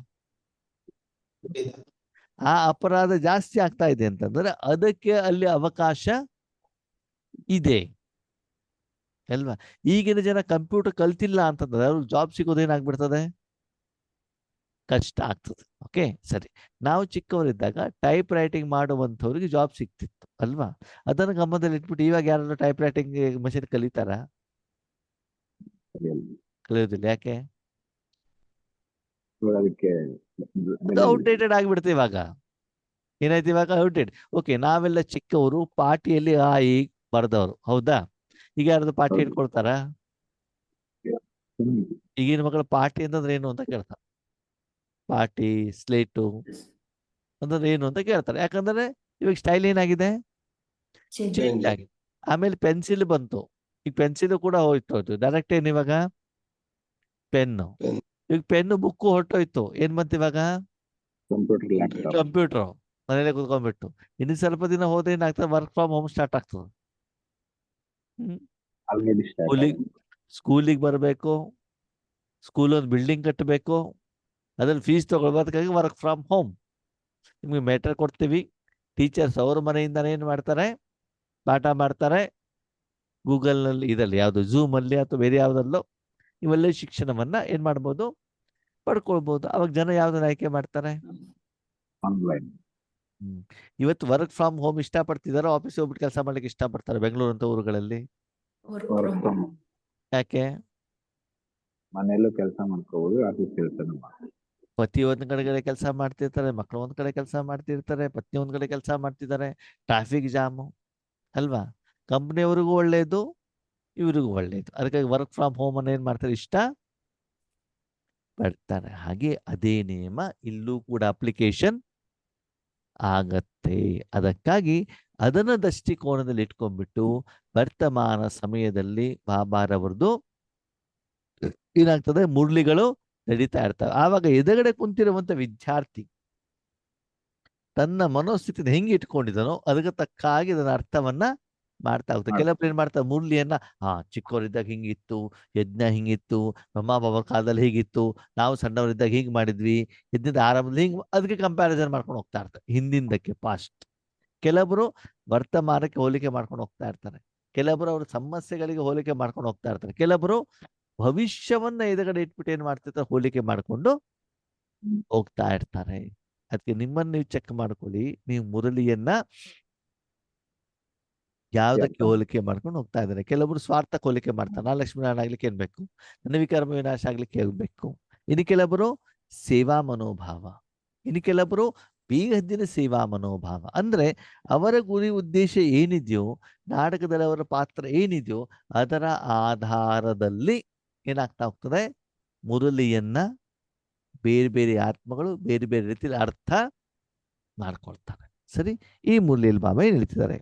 [SPEAKER 1] ಆ ಅಪರಾಧ ಜಾಸ್ತಿ ಆಗ್ತಾ ಇದೆ ಅಂತಂದ್ರೆ ಅದಕ್ಕೆ ಅಲ್ಲಿ ಅವಕಾಶ ಇದೆ ಅಲ್ವಾ? ಈಗಿನ ಜನ ಕಂಪ್ಯೂಟರ್ ಕಲ್ತಿಲ್ಲ ಅಂತಂದ್ರೆ ಅವ್ರಿಗೆ ಜಾಬ್ ಸಿಗೋದೇನಾಗ್ಬಿಡ್ತದೆ? ಕಷ್ಟ ಆಗ್ತದೆ. ಓಕೆ, ಸರಿ. ನಾವು ಚಿಕ್ಕವರಿದ್ದಾಗ ಟೈಪ್ ರೈಟಿಂಗ್ ಮಾಡುವಂಥವ್ರಿಗೆ ಜಾಬ್ ಸಿಗ್ತಿತ್ತು ಅಲ್ವಾ? ಅದನ್ನು ಗಮನದಲ್ಲಿ ಇಟ್ಬಿಟ್ಟು ಇವಾಗ ಯಾರಾದ್ರೂ ಟೈಪ್ ರೈಟಿಂಗ್ ಮಷಿನ್ ಕಲಿತಾರ? ಕಲಿಯೋದಿಲ್ಲ. ಯಾಕೆ?
[SPEAKER 3] ಅದಕ್ಕೆ
[SPEAKER 1] ಅದು ಔಟ್ಡೇಟೆಡ್ ಆಗಿಬಿಡುತ್ತೆ ಇವಾಗ. ಏನಾಯ್ತು ಇವಾಗ? ಔಟ್ಡೇಟೆಡ್. ಓಕೆ, ನಾವೆಲ್ಲ ಚಿಕ್ಕವರು ಪಾಟಿಯಲ್ಲಿ ಆ ಈ ಬರ್ದವರು, ಹೌದಾ? ಈಗ ಯಾರಾದ್ರು ಪಾಟಿ
[SPEAKER 3] ಹೌದು.
[SPEAKER 1] ಇಟ್ಕೊಳ್ತಾರ? ಈಗಿನ ಮಕ್ಕಳು ಪಾಟಿ ಅಂತಂದ್ರೆ ಏನು ಅಂತ ಕೇಳ್ತಾರೆ. ಪಾಟಿ, ಸ್ಲೇಟು ಅಂತಂದ್ರೆ ಏನು ಅಂತ ಕೇಳ್ತಾರೆ. ಯಾಕಂದ್ರೆ ಇವಾಗ ಸ್ಟೈಲ್ ಏನಾಗಿದೆ?
[SPEAKER 2] ಚೇಂಜ್
[SPEAKER 1] ಚೇಂಜ್ ಆಗಿದೆ. ಆಮೇಲೆ ಪೆನ್ಸಿಲ್ ಬಂತು. ಈಗ ಪೆನ್ಸಿಲ್ ಕೂಡ ಹೋಯ್ತು. ಡೈರೆಕ್ಟ್ ಏನ್ ಇವಾಗ? ಪೆನ್ನು.
[SPEAKER 4] Pen.
[SPEAKER 1] ಈಗ ಪೆನ್ನು, ಬುಕ್ಕು ಹೊರಟೋಯ್ತು. ಏನ್ ಬಂತು ಇವಾಗ?
[SPEAKER 3] Computer laptop
[SPEAKER 1] computer. ಮನೇಲೆ ಕೂತ್ಕೊಂಡ್ಬಿಟ್ಟು ಇನ್ನು ಸ್ವಲ್ಪ ದಿನ ಹೋದ್ರೆ ಏನಾಗ್ತದೆ? ವರ್ಕ್ ಫ್ರಮ್ ಹೋಮ್ ಸ್ಟಾರ್ಟ್ ಆಗ್ತದೆ.
[SPEAKER 3] ಆಲ್ರೆಡಿ
[SPEAKER 1] ಸ್ಕೂಲಿಗೆ ಬರಬೇಕು, ಸ್ಕೂಲ್ ಒಂದು ಬಿಲ್ಡಿಂಗ್ ಕಟ್ಟಬೇಕು, ಅದ್ರಲ್ಲಿ ಫೀಸ್ ತಗೊಳ್ಬೇಕಾಗಿ ವರ್ಕ್ ಫ್ರಮ್ ಹೋಮ್. ನಿಮ್ಗೆ ಮೆಟರ್ ಕೊಡ್ತೀವಿ, ಟೀಚರ್ಸ್ ಅವ್ರ ಮನೆಯಿಂದಾನೇ ಏನು ಮಾಡ್ತಾರೆ? ಪಾಠ ಮಾಡ್ತಾರೆ. ಗೂಗಲ್ನಲ್ಲಿ, ಇದರಲ್ಲಿ ಯಾವುದು ಝೂಮಲ್ಲಿ ಅಥವಾ ಬೇರೆ ಯಾವುದಲ್ಲೋ ಇವೆಲ್ಲ ಶಿಕ್ಷಣವನ್ನ ಏನ್ ಮಾಡ್ಬೋದು? ಪಡ್ಕೊಳ್ಬಹುದು. ಅವಾಗ ಜನ ಯಾವ್ದನ್ನ ಆಯ್ಕೆ ಮಾಡ್ತಾರೆ?
[SPEAKER 3] ಆನ್ಲೈನ್.
[SPEAKER 1] ಇವತ್ತು ವರ್ಕ್ ಫ್ರಮ್ ಹೋಮ್ ಇಷ್ಟಪಡ್ತಿದಾರೋ ಆಫೀಸ್ ಹೋಗ್ಬಿಟ್ಟು ಕೆಲಸ ಮಾಡ್ಲಿಕ್ಕೆ ಇಷ್ಟಪಡ್ತಾರೆ ಬೆಂಗಳೂರು ಅಂತ ಊರುಗಳಲ್ಲಿ?
[SPEAKER 2] ವರ್ಕ್ ಫ್ರಮ್
[SPEAKER 1] ಯಾಕೆ?
[SPEAKER 3] ಮನೆಯಲ್ಲೂ ಕೆಲಸ ಮಾಡ್ಕೋಬಹುದು, ಆಫೀಸ್ ಕೆಲಸನೂ ಮಾಡ್ಬೋದು.
[SPEAKER 1] ಪತಿ ಒಂದ್ ಕಡೆ ಕೆಲಸ ಮಾಡ್ತಿರ್ತಾರೆ, ಮಕ್ಕಳು ಒಂದ್ ಕಡೆ ಕೆಲಸ ಮಾಡ್ತಿರ್ತಾರೆ, ಪತ್ನಿ ಒಂದ್ ಕಡೆ ಕೆಲಸ ಮಾಡ್ತಿದ್ದಾರೆ, ಟ್ರಾಫಿಕ್ ಜಾಮು ಅಲ್ವಾ? ಕಂಪ್ನಿಯವರಿಗೂ ಒಳ್ಳೇದು, ಇವರಿಗೂ ಒಳ್ಳೇದು. ಅದಕ್ಕಾಗಿ ವರ್ಕ್ ಫ್ರಮ್ ಹೋಮ್ ಅನ್ನ ಏನ್ ಮಾಡ್ತಾರೆ? ಇಷ್ಟ ಪಡ್ತಾರೆ. ಹಾಗೆ ಅದೇ ನಿಯಮ ಇಲ್ಲೂ ಕೂಡ ಅಪ್ಲಿಕೇಶನ್ ಆಗತ್ತೆ. ಅದಕ್ಕಾಗಿ ಅದನ್ನ ದೃಷ್ಟಿಕೋನದಲ್ಲಿ ಇಟ್ಕೊಂಡ್ಬಿಟ್ಟು ವರ್ತಮಾನ ಸಮಯದಲ್ಲಿ ಬಾಬಾರವರದು ಏನಾಗ್ತದೆ? ಮುರಳಿಗಳು ನಡೀತಾ ಇರ್ತವೆ. ಆವಾಗ ಎದುರುಗಡೆ ಕುಂತಿರುವಂತ ವಿದ್ಯಾರ್ಥಿ ತನ್ನ ಮನೋಸ್ಥಿತಿನ ಹೆಂಗೆ ಇಟ್ಕೊಂಡಿದ್ದಾನೋ ಅದಕ್ಕೆ ತಕ್ಕ ಹಾಗೆ ಇದನ್ನ ಅರ್ಥವನ್ನ ಮಾಡ್ತಾ ಹೋಗ್ತಾರೆ. ಕೆಲವೊಬ್ರು ಏನ್ ಮಾಡ್ತಾರೆ? ಮುರಳಿಯನ್ನ ಚಿಕ್ಕವರಿದ್ದಾಗ ಹಿಂಗಿತ್ತು, ಯಜ್ಞ ಹಿಂಗಿತ್ತು, ನಮ್ಮ ಬಾಬಾ ಕಾಲದಲ್ಲಿ ಹೀಗಿತ್ತು, ನಾವು ಸಣ್ಣವರಿದ್ದಾಗ ಹೀಗೆ ಮಾಡಿದ್ವಿ, ಯಜ್ಞದ ಆರಂಭದಲ್ಲಿ ಹಿಂಗ್, ಅದಕ್ಕೆ ಕಂಪ್ಯಾರಿಸನ್ ಮಾಡ್ಕೊಂಡು ಹೋಗ್ತಾ ಇರ್ತಾರೆ ಹಿಂದಿಂದಕ್ಕೆ, ಪಾಸ್ಟ್. ಕೆಲವೊಬ್ರು ವರ್ತಮಾನಕ್ಕೆ ಹೋಲಿಕೆ ಮಾಡ್ಕೊಂಡು ಹೋಗ್ತಾ ಇರ್ತಾರೆ, ಕೆಲವೊಬ್ರು ಅವ್ರ ಸಮಸ್ಯೆಗಳಿಗೆ ಹೋಲಿಕೆ ಮಾಡ್ಕೊಂಡು ಹೋಗ್ತಾ ಇರ್ತಾರೆ, ಕೆಲವೊಬ್ರು ಭವಿಷ್ಯವನ್ನ ಎದುರುಗಡೆ ಇಟ್ಬಿಟ್ಟು ಏನ್ ಮಾಡ್ತಿರ್ತಾರೆ? ಹೋಲಿಕೆ ಮಾಡ್ಕೊಂಡು ಹೋಗ್ತಾ ಇರ್ತಾರೆ. ಅದಕ್ಕೆ ನಿಮ್ಮನ್ನು ನೀವು ಚೆಕ್ ಮಾಡ್ಕೊಳ್ಳಿ, ನೀವು ಮುರಳಿಯನ್ನ ಯಾವ್ದಕ್ಕೆ ಹೋಲಿಕೆ ಮಾಡ್ಕೊಂಡು ಹೋಗ್ತಾ ಇದ್ದಾರೆ. ಕೆಲವರು ಸ್ವಾರ್ಥಕ್ಕೆ ಹೋಲಿಕೆ ಮಾಡ್ತಾರೆ. ನಾ ಲಕ್ಷ್ಮೀನಾರಾಯಣ ಆಗ್ಲಿಕ್ಕೆ ಏನ್ ಬೇಕು? ನನ್ನ ವಿಕರ್ಮ ವಿನಾಶ ಆಗ್ಲಿಕ್ಕೆ ಹೇಳ್ಬೇಕು. ಇನ್ನು ಕೆಲವರು ಸೇವಾ ಮನೋಭಾವ, ಇನ್ನು ಕೆಲವರು ಬೇಗದ್ದಿನ ಸೇವಾ ಮನೋಭಾವ. ಅಂದ್ರೆ ಅವರ ಗುರಿ ಉದ್ದೇಶ ಏನಿದೆಯೋ, ನಾಟಕದಲ್ಲಿ ಅವರ ಪಾತ್ರ ಏನಿದೆಯೋ ಅದರ ಆಧಾರದಲ್ಲಿ ಏನಾಗ್ತಾ ಹೋಗ್ತದೆ? ಮುರಳಿಯನ್ನ ಬೇರೆ ಬೇರೆ ಆತ್ಮಗಳು ಬೇರೆ ಬೇರೆ ರೀತಿಯಲ್ಲಿ ಅರ್ಥ ಮಾಡ್ಕೊಳ್ತಾರೆ. ಸರಿ, ಈ ಮುರಳಿಯಲ್ಲಿ ಬಾಬಾ ಏನ್ ಹೇಳ್ತಿದ್ದಾರೆ?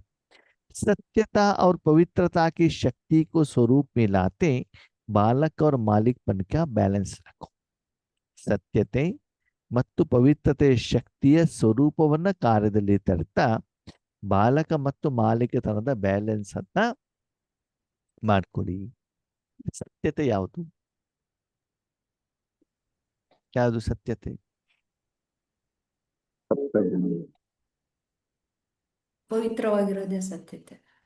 [SPEAKER 1] सत्यता और पवित्रता की शक्ति को स्वरूप में लाते बालक और मालिकपन का बैलेंस रखो. ಸತ್ಯತೆ ಮತ್ತು ಪವಿತ್ರತೆಯ ಶಕ್ತಿಯ ಸ್ವರೂಪವನ್ನ ಕಾರ್ಯದಲ್ಲಿ ತರ್ತಾ ಬಾಲಕ ಮತ್ತು ಮಾಲೀಕತನದ ಬ್ಯಾಲೆನ್ಸ್ ಅನ್ನ ಮಾಡ್ಕೊಳ್ಳಿ. ಸತ್ಯತೆ ಯಾವುದು? ಯಾವುದು ಸತ್ಯತೆ?
[SPEAKER 2] ಪವಿತ್ರವಾಗಿರೋದೇ ಸತ್ಯತೆ.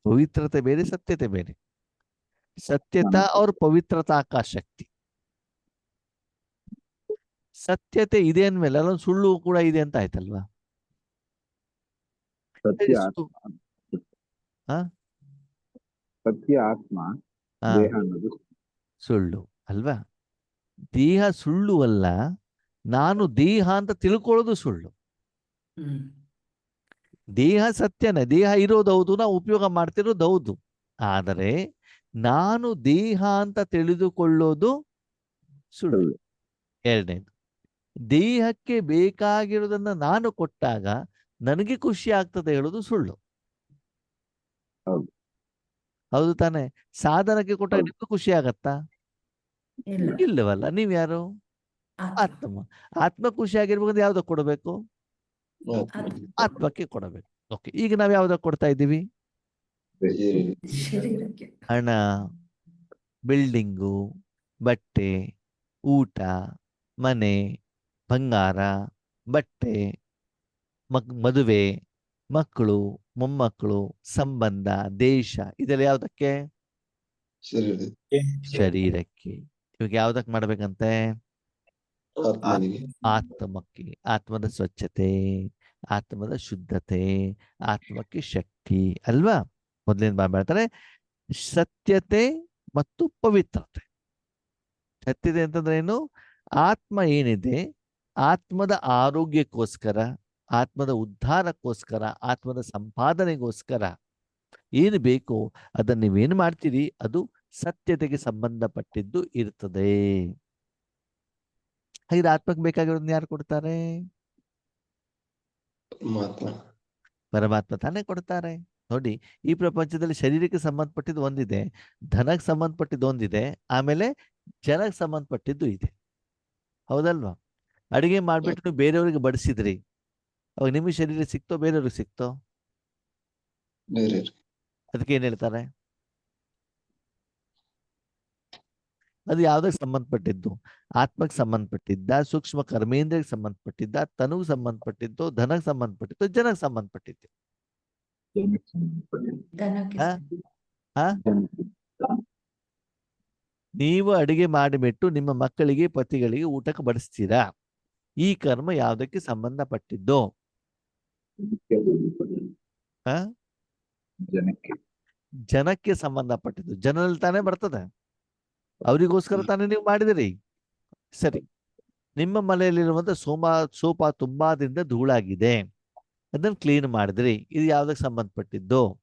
[SPEAKER 1] ಪವಿತ್ರತೆ ಬೇರೆ, ಸತ್ಯತೆ ಬೇರೆ. सत्यता और पवित्रता का शक्ति. ಸತ್ಯತೆ ಇದೆ ಅಂದ್ಮೇಲೆ ಅಲ್ಲೊಂದು ಸುಳ್ಳು ಕೂಡ ಇದೆ ಅಂತ ಆಯ್ತಲ್ವಾ?
[SPEAKER 3] ಸತ್ಯ
[SPEAKER 1] ಸು-
[SPEAKER 3] ಆತ್ಮ
[SPEAKER 1] ಹಾ?
[SPEAKER 3] ಸತ್ಯ ಆತ್ಮ
[SPEAKER 1] ಹಾ,
[SPEAKER 3] ದೇಹ ಅನ್ನೋದು
[SPEAKER 1] ಸುಳ್ಳು ಅಲ್ವಾ? ದೇಹ ಸುಳ್ಳು ಅಲ್ಲ, ನಾನು ದೇಹ ಅಂತ ತಿಳ್ಕೊಳ್ಳೋದು ಸುಳ್ಳು.
[SPEAKER 2] ಹ್ಮ್.
[SPEAKER 1] ದೇಹ ಸತ್ಯನೇ, ದೇಹ ಇರೋದು ಹೌದು, ನಾವು ಉಪಯೋಗ ಮಾಡ್ತಿರೋದು ಹೌದು. ಆದರೆ ನಾನು ದೇಹ ಅಂತ ತಿಳಿದುಕೊಳ್ಳೋದು ಸುಳ್ಳು.
[SPEAKER 3] ಸುಳ್ಳು.
[SPEAKER 1] ಎರಡನೇದು, ದೇಹಕ್ಕೆ ಬೇಕಾಗಿರೋದನ್ನ ನಾನು ಕೊಟ್ಟಾಗ ನನಗೆ ಖುಷಿ ಆಗ್ತದೆ ಹೇಳೋದು ಸುಳ್ಳು.
[SPEAKER 3] ಹೌದು.
[SPEAKER 1] ಹೌದು ತಾನೆ? ಸಾಧನಕ್ಕೆ ಕೊಟ್ಟಾಗ
[SPEAKER 3] ಹೌದು.
[SPEAKER 1] ನಿಮ್ಗೆ ಖುಷಿ ಆಗತ್ತಾ?
[SPEAKER 2] ಇಲ್ಲ.
[SPEAKER 1] ಇಲ್ಲವಲ್ಲ. ನೀವ್ ಯಾರು?
[SPEAKER 2] ಆತ್ಮ.
[SPEAKER 1] ಆತ್ಮ. ಆತ್ಮ ಖುಷಿ ಆಗಿರ್ಬೇಕಂದ್ರೆ ಯಾವ್ದಕ್ಕೆ ಕೊಡಬೇಕು?
[SPEAKER 2] ಆತ್ಮ.
[SPEAKER 1] ಆತ್ಮಕ್ಕೆ ಕೊಡಬೇಕು. ಓಕೆ, ಈಗ ನಾವ್ ಯಾವ್ದಕ್ಕೆ ಕೊಡ್ತಾ ಇದ್ದೀವಿ?
[SPEAKER 2] ಶರೀರಕ್ಕೆ.
[SPEAKER 1] ಹಣ, ಬಿಲ್ಡಿಂಗು, ಬಟ್ಟೆ, ಊಟ, ಮನೆ, ಬಂಗಾರ, ಬಟ್ಟೆ, ಮದುವೆ, ಮಕ್ಕಳು, ಮೊಮ್ಮಕ್ಕಳು, ಸಂಬಂಧ, ದೇಶ, ಇದೆಲ್ಲ ಯಾವ್ದಕ್ಕೆ? ಶರೀರಕ್ಕೆ. ಇವಾಗ ಯಾವ್ದಕ್ಕೆ ಮಾಡ್ಬೇಕಂತೆ? ಆತ್ಮಕ್ಕೆ. ಆತ್ಮದ ಸ್ವಚ್ಛತೆ, ಆತ್ಮದ ಶುದ್ಧತೆ, ಆತ್ಮಕ್ಕೆ ಶಕ್ತಿ ಅಲ್ವಾ? ಮೊದಲಿನ ಬಾಬಾ ಹೇಳ್ತಾರೆ ಸತ್ಯತೆ ಮತ್ತು ಪವಿತ್ರತೆ. ಸತ್ಯತೆ ಅಂತಂದ್ರೆ ಏನು? ಆತ್ಮ ಏನಿದೆ, ಆತ್ಮದ ಆರೋಗ್ಯಕ್ಕೋಸ್ಕರ, ಆತ್ಮದ ಉದ್ಧಾರಕ್ಕೋಸ್ಕರ, ಆತ್ಮದ ಸಂಪಾದನೆಗೋಸ್ಕರ ಏನು ಬೇಕೋ ಅದನ್ನ ನೀವೇನು ಮಾಡ್ತೀರಿ, ಅದು ಸತ್ಯತೆಗೆ ಸಂಬಂಧಪಟ್ಟಿದ್ದು ಇರ್ತದೆ. ಹಾಗೆ ಆತ್ಮಕ್ಕೆ ಬೇಕಾಗಿರೋದನ್ನ ಯಾರು ಕೊಡ್ತಾರೆ? ಪರಮಾತ್ಮ ತಾನೇ ಕೊಡ್ತಾರೆ. ನೋಡಿ, ಈ ಪ್ರಪಂಚದಲ್ಲಿ ಶರೀರಕ್ಕೆ ಸಂಬಂಧಪಟ್ಟಿದ್ದು ಒಂದಿದೆ, ಧನಕ್ಕೆ ಸಂಬಂಧಪಟ್ಟಿದ್ದು ಒಂದಿದೆ, ಆಮೇಲೆ ಜನಕ್ಕೆ ಸಂಬಂಧಪಟ್ಟಿದ್ದು ಇದೆ. ಹೌದಲ್ವಾ? ಅಡಿಗೆ ಮಾಡ್ಬಿಟ್ಟು ನೀವು ಬೇರೆಯವ್ರಿಗೆ ಬಡಿಸಿದ್ರಿ, ಅವಾಗ ನಿಮಗೆ ಶರೀರ ಸಿಕ್ತೋ ಬೇರೆಯವ್ರಿಗೆ ಸಿಕ್ತೋ? ಅದಕ್ಕೆ ಏನ್ ಹೇಳ್ತಾರೆ? ಅದು ಯಾವ್ದಕ್ಕೆ ಸಂಬಂಧಪಟ್ಟಿದ್ದು? ಆತ್ಮಕ್ಕೆ ಸಂಬಂಧಪಟ್ಟಿದ್ದ, ಸೂಕ್ಷ್ಮ ಕರ್ಮೇಂದ್ರಕ್ಕೆ ಸಂಬಂಧಪಟ್ಟಿದ್ದ, ತನುಗೆ ಸಂಬಂಧಪಟ್ಟಿದ್ದು, ಧನಕ್ಕೆ ಸಂಬಂಧಪಟ್ಟಿದ್ದು, ಜನಕ್ಕೆ ಸಂಬಂಧಪಟ್ಟಿದ್ದು.
[SPEAKER 3] ಜನಕ್ಕೆ ಸಂಬಂಧಪಟ್ಟಿದ್ದು.
[SPEAKER 2] ದನಕ್ಕೆ.
[SPEAKER 1] ಹಾ? ಹಾ?
[SPEAKER 3] ಜನಕ್ಕೆ.
[SPEAKER 1] ನೀವು ಅಡಿಗೆ ಮಾಡಿಬಿಟ್ಟು ನಿಮ್ಮ ಮಕ್ಕಳಿಗೆ, ಪತಿಗಳಿಗೆ ಊಟಕ್ಕೆ ಬಡಿಸ್ತೀರಾ, ಈ ಕರ್ಮ ಯಾವುದಕ್ಕೆ ಸಂಬಂಧಪಟ್ಟಿದ್ದು? ಹಾ?
[SPEAKER 3] ಜನಕ್ಕೆ.
[SPEAKER 1] ಜನಕ್ಕೆ ಸಂಬಂಧಪಟ್ಟಿದ್ದು. ಜನರಲ್ಲಿ ತಾನೇ ಬರ್ತದೆ, ಅವರಿಗೋಸ್ಕರ ತಾನೇ ನೀವು ಮಾಡಿದಿರಿ. ಸರಿ, ನಿಮ್ಮ ಮನೆಯಲ್ಲಿರುವಂತ ಸೋಫಾ ತುಂಬಾ ದಿನದ ಧೂಳಾಗಿದೆ, ಅದನ್ನ ಕ್ಲೀನ್ ಮಾಡಿದ್ರಿ, ಇದು ಯಾವ್ದಕ್ಕೆ ಸಂಬಂಧಪಟ್ಟಿದ್ದು?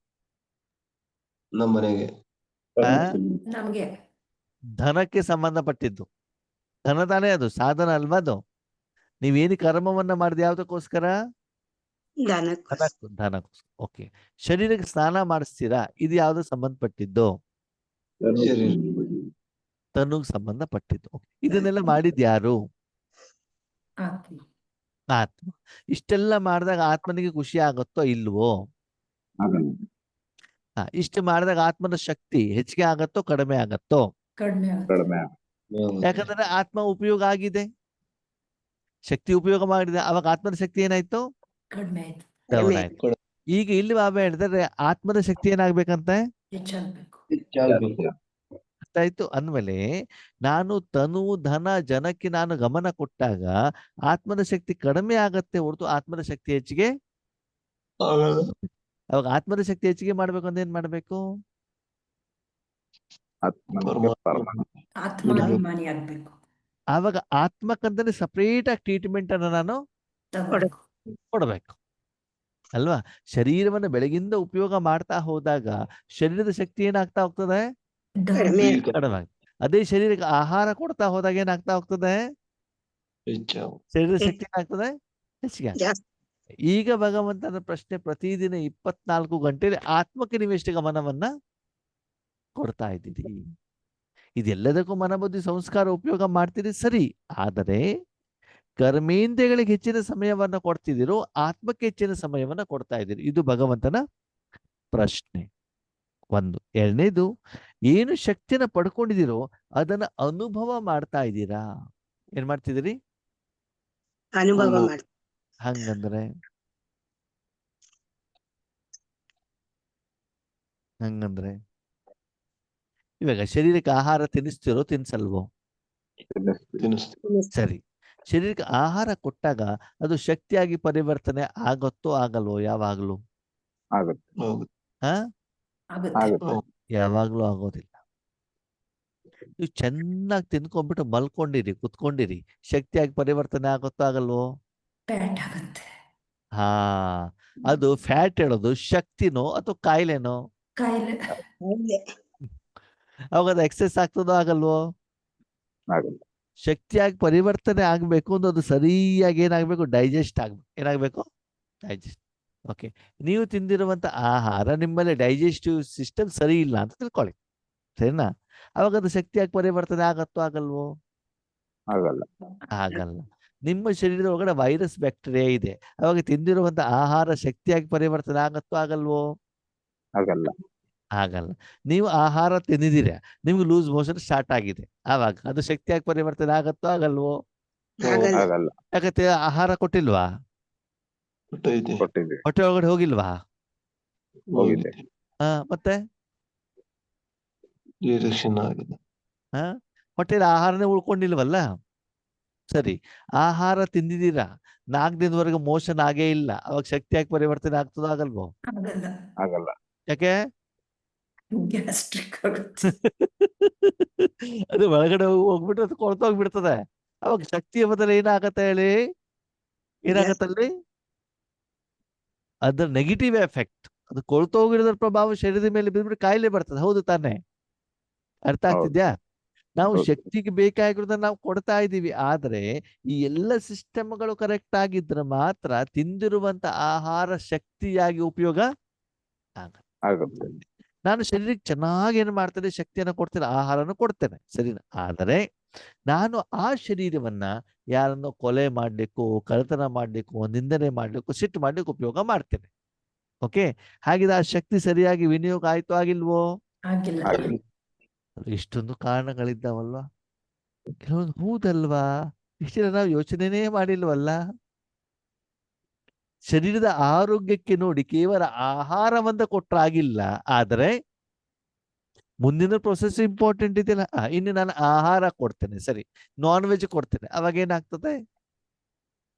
[SPEAKER 4] ನಮ್ಮನೆಗೆ.
[SPEAKER 1] ಆ?
[SPEAKER 2] ನಮ್ಗೆ.
[SPEAKER 1] ಧನಕ್ಕೆ ಸಂಬಂಧಪಟ್ಟಿದ್ದು. ಧನ ತಾನೇ ಅದು, ಸಾಧನ ಅಲ್ವಾ ಅದು? ನೀವೇನು ಕರ್ಮವನ್ನ ಮಾಡಿದ ಯಾವ್ದಕ್ಕೋಸ್ಕರ? ಧನಕ್ಕೋಸ್ಕರ. ಓಕೆ. ಶರೀರಕ್ಕೆ ಸ್ನಾನ ಮಾಡಿಸ್ತೀರಾ, ಇದು ಯಾವ್ದಕ್ಕೆ ಸಂಬಂಧಪಟ್ಟಿದ್ದು? ತನುಗ್ ಸಂಬಂಧಪಟ್ಟಿದ್ದು. ಇದನ್ನೆಲ್ಲ ಮಾಡಿದ್ಯಾರು?
[SPEAKER 2] ಆತ್ಮ.
[SPEAKER 1] ಆತ್ಮ. ಇಷ್ಟೆಲ್ಲ ಮಾಡಿದಾಗ ಆತ್ಮನಿಗೆ ಖುಷಿ ಆಗುತ್ತೋ ಇಲ್ವೋ? ಇಷ್ಟು ಮಾಡಿದಾಗ ಆತ್ಮನ ಶಕ್ತಿ ಹೆಚ್ಚಿಗೆ ಆಗತ್ತೋ ಕಡಿಮೆ ಆಗತ್ತೋ?
[SPEAKER 2] ಕಡಿಮೆ ಆಗುತ್ತೆ.
[SPEAKER 3] ಕಡಿಮೆ.
[SPEAKER 1] ಯಾಕಂದ್ರೆ ಆತ್ಮ ಉಪಯೋಗ ಆಗಿದೆ, ಶಕ್ತಿ ಉಪಯೋಗ ಮಾಡಿದೆ, ಅವಾಗ ಆತ್ಮನ ಶಕ್ತಿ ಏನಾಯ್ತು?
[SPEAKER 2] ಕಡಿಮೆ ಆಯ್ತು.
[SPEAKER 1] ಡೌನ್ ಆಯ್ತು. ಈಗ ಇಲ್ಲಿ ಬಾಬಾ ಹೇಳಿದ್ರೆ ಆತ್ಮದ ಶಕ್ತಿ ಏನಾಗ್ಬೇಕಂತೆ?
[SPEAKER 2] ಹೆಚ್ಚಾಗ್ಬೇಕು.
[SPEAKER 1] ಅರ್ಥ ಆಯ್ತು? ಅಂದ್ಮೇಲೆ ನಾನು ತನು ಧನ ಜನಕ್ಕೆ ನಾನು ಗಮನ ಕೊಟ್ಟಾಗ ಆತ್ಮದ ಶಕ್ತಿ ಕಡಿಮೆ ಆಗತ್ತೆ ಹೊರತು ಆತ್ಮದ ಶಕ್ತಿ ಹೆಚ್ಚಿಗೆ. ಅವಾಗ ಆತ್ಮದ ಶಕ್ತಿ ಹೆಚ್ಚಿಗೆ ಮಾಡ್ಬೇಕು ಅಂದ್ರೆ ಏನ್ ಮಾಡ್ಬೇಕು?
[SPEAKER 2] ಆತ್ಮಾಭಿಮಾನಿ ಆಗ್ಬೇಕು.
[SPEAKER 1] ಆವಾಗ ಆತ್ಮಕ್ಕಂತಾನೆ ಸಪರೇಟ್ ಆಗಿ ಟ್ರೀಟ್ಮೆಂಟ್ ಅನ್ನು ನಾನು
[SPEAKER 2] ತಗೊಳ್ಬೇಕು.
[SPEAKER 1] ಕೊಡಬೇಕು ಅಲ್ವಾ? ಶರೀರವನ್ನು ಬೆಳಗಿಂದ ಉಪಯೋಗ ಮಾಡ್ತಾ ಹೋದಾಗ ಶರೀರದ ಶಕ್ತಿ ಏನಾಗ್ತಾ ಹೋಗ್ತದೆ? ಕಡಿಮೆ ಆಗ್ತದೆ. ಅದೇ ಶರೀರಕ್ಕೆ ಆಹಾರ ಕೊಡ್ತಾ ಹೋದಾಗ ಏನಾಗ್ತಾ ಹೋಗ್ತದೆ? ಶರೀರದ ಶಕ್ತಿ ಏನಾಗ್ತದೆ? ಹೆಚ್ಚಿಗೆ. ಈಗ ಭಗವಂತನ ಪ್ರಶ್ನೆ, ಪ್ರತಿದಿನ 24 ಗಂಟೆಯಲ್ಲಿ ಆತ್ಮಕ್ಕೆ ನೀವು ಎಷ್ಟು ಗಮನವನ್ನ ಕೊಡ್ತಾ ಇದ್ದೀರಿ? ಇದೆಲ್ಲದಕ್ಕೂ ಮನಬುದ್ಧಿ ಸಂಸ್ಕಾರ ಉಪಯೋಗ ಮಾಡ್ತೀರಿ ಸರಿ, ಆದರೆ ಕರ್ಮೇಂದ್ರಿಯಗಳಿಗೆ ಹೆಚ್ಚಿನ ಸಮಯವನ್ನ ಕೊಡ್ತಿದ್ದೀರೋ ಆತ್ಮಕ್ಕೆ ಹೆಚ್ಚಿನ ಸಮಯವನ್ನ ಕೊಡ್ತಾ ಇದ್ದೀರಿ? ಇದು ಭಗವಂತನ ಪ್ರಶ್ನೆ. ಒಂದು. ಎರಡನೇದು, ಏನು ಶಕ್ತಿಯನ್ನ ಪಡ್ಕೊಂಡಿದ್ದೀರೋ ಅದನ್ನ ಅನುಭವ ಮಾಡ್ತಾ ಇದ್ದೀರಾ? ಏನ್ ಮಾಡ್ತಿದ್ದೀರಿ?
[SPEAKER 5] ಅನುಭವ.
[SPEAKER 1] ಹಂಗಂದ್ರೆ ಹಂಗಂದ್ರೆ ಇವಾಗ ಶರೀರಕ್ಕೆ ಆಹಾರ ತಿನ್ನಿಸ್ತಿರೋ ತಿನ್ಸಲ್ವೋ?
[SPEAKER 3] ತಿನ್ನಿಸ್ತೀವಿ.
[SPEAKER 1] ಸರಿ, ಶರೀರಕ್ಕೆ ಆಹಾರ ಕೊಟ್ಟಾಗ ಅದು ಶಕ್ತಿಯಾಗಿ ಪರಿವರ್ತನೆ ಆಗತ್ತೋ ಆಗಲ್ವೋ? ಯಾವಾಗ್ಲೂ
[SPEAKER 3] ಆಗುತ್ತೆ.
[SPEAKER 1] ಹಾ
[SPEAKER 2] ಆಗುತ್ತೆ.
[SPEAKER 3] ಆಗುತ್ತೆ.
[SPEAKER 1] ಯಾವಾಗ್ಲೂ ಆಗೋದಿಲ್ಲ. ನೀವು ಚೆನ್ನಾಗಿ ತಿನ್ಕೊಂಡ್ಬಿಟ್ಟು ಮಲ್ಕೊಂಡಿರಿ, ಕುತ್ಕೊಂಡಿರಿ, ಶಕ್ತಿಯಾಗಿ ಪರಿವರ್ತನೆ ಆಗುತ್ತೋ ಆಗಲ್ವೋ?
[SPEAKER 2] ಫ್ಯಾಟ್ ಆಗುತ್ತೆ.
[SPEAKER 1] ಹಾ, ಅದು ಫ್ಯಾಟ್ ಹೇಳೋದು ಶಕ್ತಿನೋ ಅಥವಾ ಕಾಯಿಲೆನೋ?
[SPEAKER 2] ಕಾಯಿಲೆ.
[SPEAKER 1] ಅವಾಗ ಅದು ಎಕ್ಸೆಸ್ ಆಗ್ತದೋ ಆಗಲ್ವೋ?
[SPEAKER 3] ಆಗಲ್ಲ.
[SPEAKER 1] ಶಕ್ತಿಯಾಗಿ ಪರಿವರ್ತನೆ ಆಗಬೇಕು ಅಂದ್ರೆ ಅದು ಸರಿಯಾಗಿ ಏನಾಗಬೇಕು? ಡೈಜೆಸ್ಟ್ ಆಗ್ಬೇಕು. ಏನಾಗಬೇಕು? ಡೈಜೆಸ್ಟ್. ಓಕೆ, ನೀವು ತಿಂದಿರುವಂಥ ಆಹಾರ ನಿಮ್ಮಲ್ಲಿ ಡೈಜೆಸ್ಟಿವ್ ಸಿಸ್ಟಮ್ ಸರಿ ಇಲ್ಲ ಅಂತ ತಿಳ್ಕೊಳ್ಳಿ, ಸರಿನಾ? ಅವಾಗ ಅದು ಶಕ್ತಿಯಾಗಿ ಪರಿವರ್ತನೆ ಆಗತ್ತೋ ಆಗಲ್ವೋ?
[SPEAKER 3] ಆಗಲ್ಲ.
[SPEAKER 1] ಆಗಲ್ಲ. ನಿಮ್ಮ ಶರೀರದ ಒಳಗಡೆ ವೈರಸ್ ಬ್ಯಾಕ್ಟೀರಿಯಾ ಇದೆ, ಅವಾಗ ತಿಂದಿರುವಂಥ ಆಹಾರ ಶಕ್ತಿಯಾಗಿ ಪರಿವರ್ತನೆ ಆಗತ್ತೋ ಆಗಲ್ವೋ?
[SPEAKER 3] ಆಗಲ್ಲ.
[SPEAKER 1] ಆಗಲ್ಲ. ನೀವು ಆಹಾರ ತಿಂದಿದ್ದೀರ, ನಿಮ್ಗೆ ಲೂಸ್ ಮೋಷನ್ ಸ್ಟಾರ್ಟ್ ಆಗಿದೆ, ಆವಾಗ ಅದು ಶಕ್ತಿಯಾಗಿ ಪರಿವರ್ತನೆ ಆಗತ್ತೋ ಆಗಲ್ವೋ?
[SPEAKER 3] ಆಗಲ್ಲ.
[SPEAKER 1] ಯಾಕಂತೆ ಆಹಾರ ಕೊಟ್ಟಿಲ್ವಾ?
[SPEAKER 3] ಕೊಟ್ಟಿದ್ದೀವಿ.
[SPEAKER 1] ಹೊಟ್ಟೆ ಒಳಗಡೆ ಹೋಗಿಲ್ವಾ?
[SPEAKER 3] ಹೋಗಿದೆ.
[SPEAKER 1] ಮತ್ತೆ
[SPEAKER 4] ಆಗಿದೆ.
[SPEAKER 1] ಹೊಟ್ಟೆಲಿ ಆಹಾರನೇ ಉಳ್ಕೊಂಡಿಲ್ವಲ್ಲ? ಸರಿ, ಆಹಾರ ತಿಂದಿದ್ದೀರಾ, 4 ದಿನದವರೆಗೆ ಮೋಷನ್ ಆಗೇ ಇಲ್ಲ, ಅವಾಗ ಶಕ್ತಿಯಾಗಿ ಪರಿವರ್ತನೆ ಆಗ್ತದೋ ಆಗಲ್ವೋ?
[SPEAKER 2] ಆಗಲ್ಲ.
[SPEAKER 3] ಆಗಲ್ಲ.
[SPEAKER 1] ಯಾಕೆ?
[SPEAKER 2] ಗ್ಯಾಸ್ಟ್ರಿಕ್ ಆಗುತ್ತೆ.
[SPEAKER 1] ಅದು ಒಳಗಡೆ ಹೋಗ್ಬಿಟ್ಟು ಅದು ಕೊಳ್ತೋಗ್ಬಿಡ್ತದೆ, ಅವಾಗ ಶಕ್ತಿಯ ಬದಲು ಏನಾಗತ್ತೆ ಹೇಳಿ? ಏನಾಗತ್ತಲ್ಲಿ? ಅದರ ನೆಗೆಟಿವ್ ಎಫೆಕ್ಟ್, ಅದು ಕೊಳ್ತೋಗಿರೋದ್ರ ಪ್ರಭಾವ ಶರೀರದ ಮೇಲೆ ಬಿದ್ಬಿಟ್ಟು ಕಾಯಿಲೆ ಬರ್ತದೆ. ಹೌದು ತಾನೆ? ಅರ್ಥ ಆಗ್ತಿದ್ಯಾ? ನಾವು
[SPEAKER 3] ಹೌದು.
[SPEAKER 1] ಶಕ್ತಿಗೆ ಬೇಕಾಗಿರೋದನ್ನ ನಾವು ಕೊಡ್ತಾ ಇದ್ದೀವಿ, ಆದ್ರೆ ಈ ಎಲ್ಲ ಸಿಸ್ಟಮ್ಗಳು ಕರೆಕ್ಟ್ ಆಗಿದ್ರೆ ಮಾತ್ರ ತಿಂದಿರುವಂತ ಆಹಾರ ಶಕ್ತಿಯಾಗಿ ಉಪಯೋಗ ಆಗತ್ತೆ.
[SPEAKER 3] ಆಗುತ್ತೆ.
[SPEAKER 1] ನಾನು ಶರೀರಕ್ಕೆ ಚೆನ್ನಾಗಿ ಏನು ಮಾಡ್ತೇನೆ? ಶಕ್ತಿಯನ್ನು ಕೊಡ್ತೇನೆ, ಆಹಾರನ ಕೊಡ್ತೇನೆ, ಸರಿನಾ? ಆದರೆ ನಾನು ಆ ಶರೀರವನ್ನ ಯಾರನ್ನು ಕೊಲೆ ಮಾಡ್ಲಿಕ್ಕೂ, ಕಳ್ಳತನ ಮಾಡ್ಲಿಕ್ಕೂ, ನಿಂದನೆ ಮಾಡ್ಲಿಕ್ಕೂ, ಸಿಟ್ಟು ಮಾಡ್ಲಿಕ್ಕೆ ಉಪಯೋಗ ಮಾಡ್ತೇನೆ. ಓಕೆ, ಹಾಗಿದ್ರೆ ಆ ಶಕ್ತಿ ಸರಿಯಾಗಿ ವಿನಿಯೋಗ ಆಯ್ತು ಆಗಿಲ್ವೋ?
[SPEAKER 2] ಆಗಿಲ್ಲ.
[SPEAKER 3] ಆಗಿಲ್ಲ.
[SPEAKER 1] ಇಷ್ಟೊಂದು ಕಾರಣಗಳಿದ್ದಾವಲ್ವಾ? ಕೆಲವೊಂದು ಹೌದಲ್ವಾ? ಇಷ್ಟೆಲ್ಲ ನಾವು ಯೋಚನೆನೇ ಮಾಡಿಲ್ವಲ್ಲ? ಶರೀರದ ಆರೋಗ್ಯಕ್ಕೆ ನೋಡಿ ಕೇವಲ ಆಹಾರವನ್ನ ಕೊಟ್ರಾಗಿಲ್ಲ, ಆದರೆ ಮುಂದಿನ ಪ್ರೊಸೆಸ್ ಇಂಪಾರ್ಟೆಂಟ್ ಇದೆಯಲ್ಲ. ಇನ್ನು ನಾನು ಆಹಾರ ಕೊಡ್ತೇನೆ, ಸರಿ, ನಾನ್ ವೆಜ್ ಕೊಡ್ತೇನೆ, ಅವಾಗ ಏನಾಗ್ತದೆ?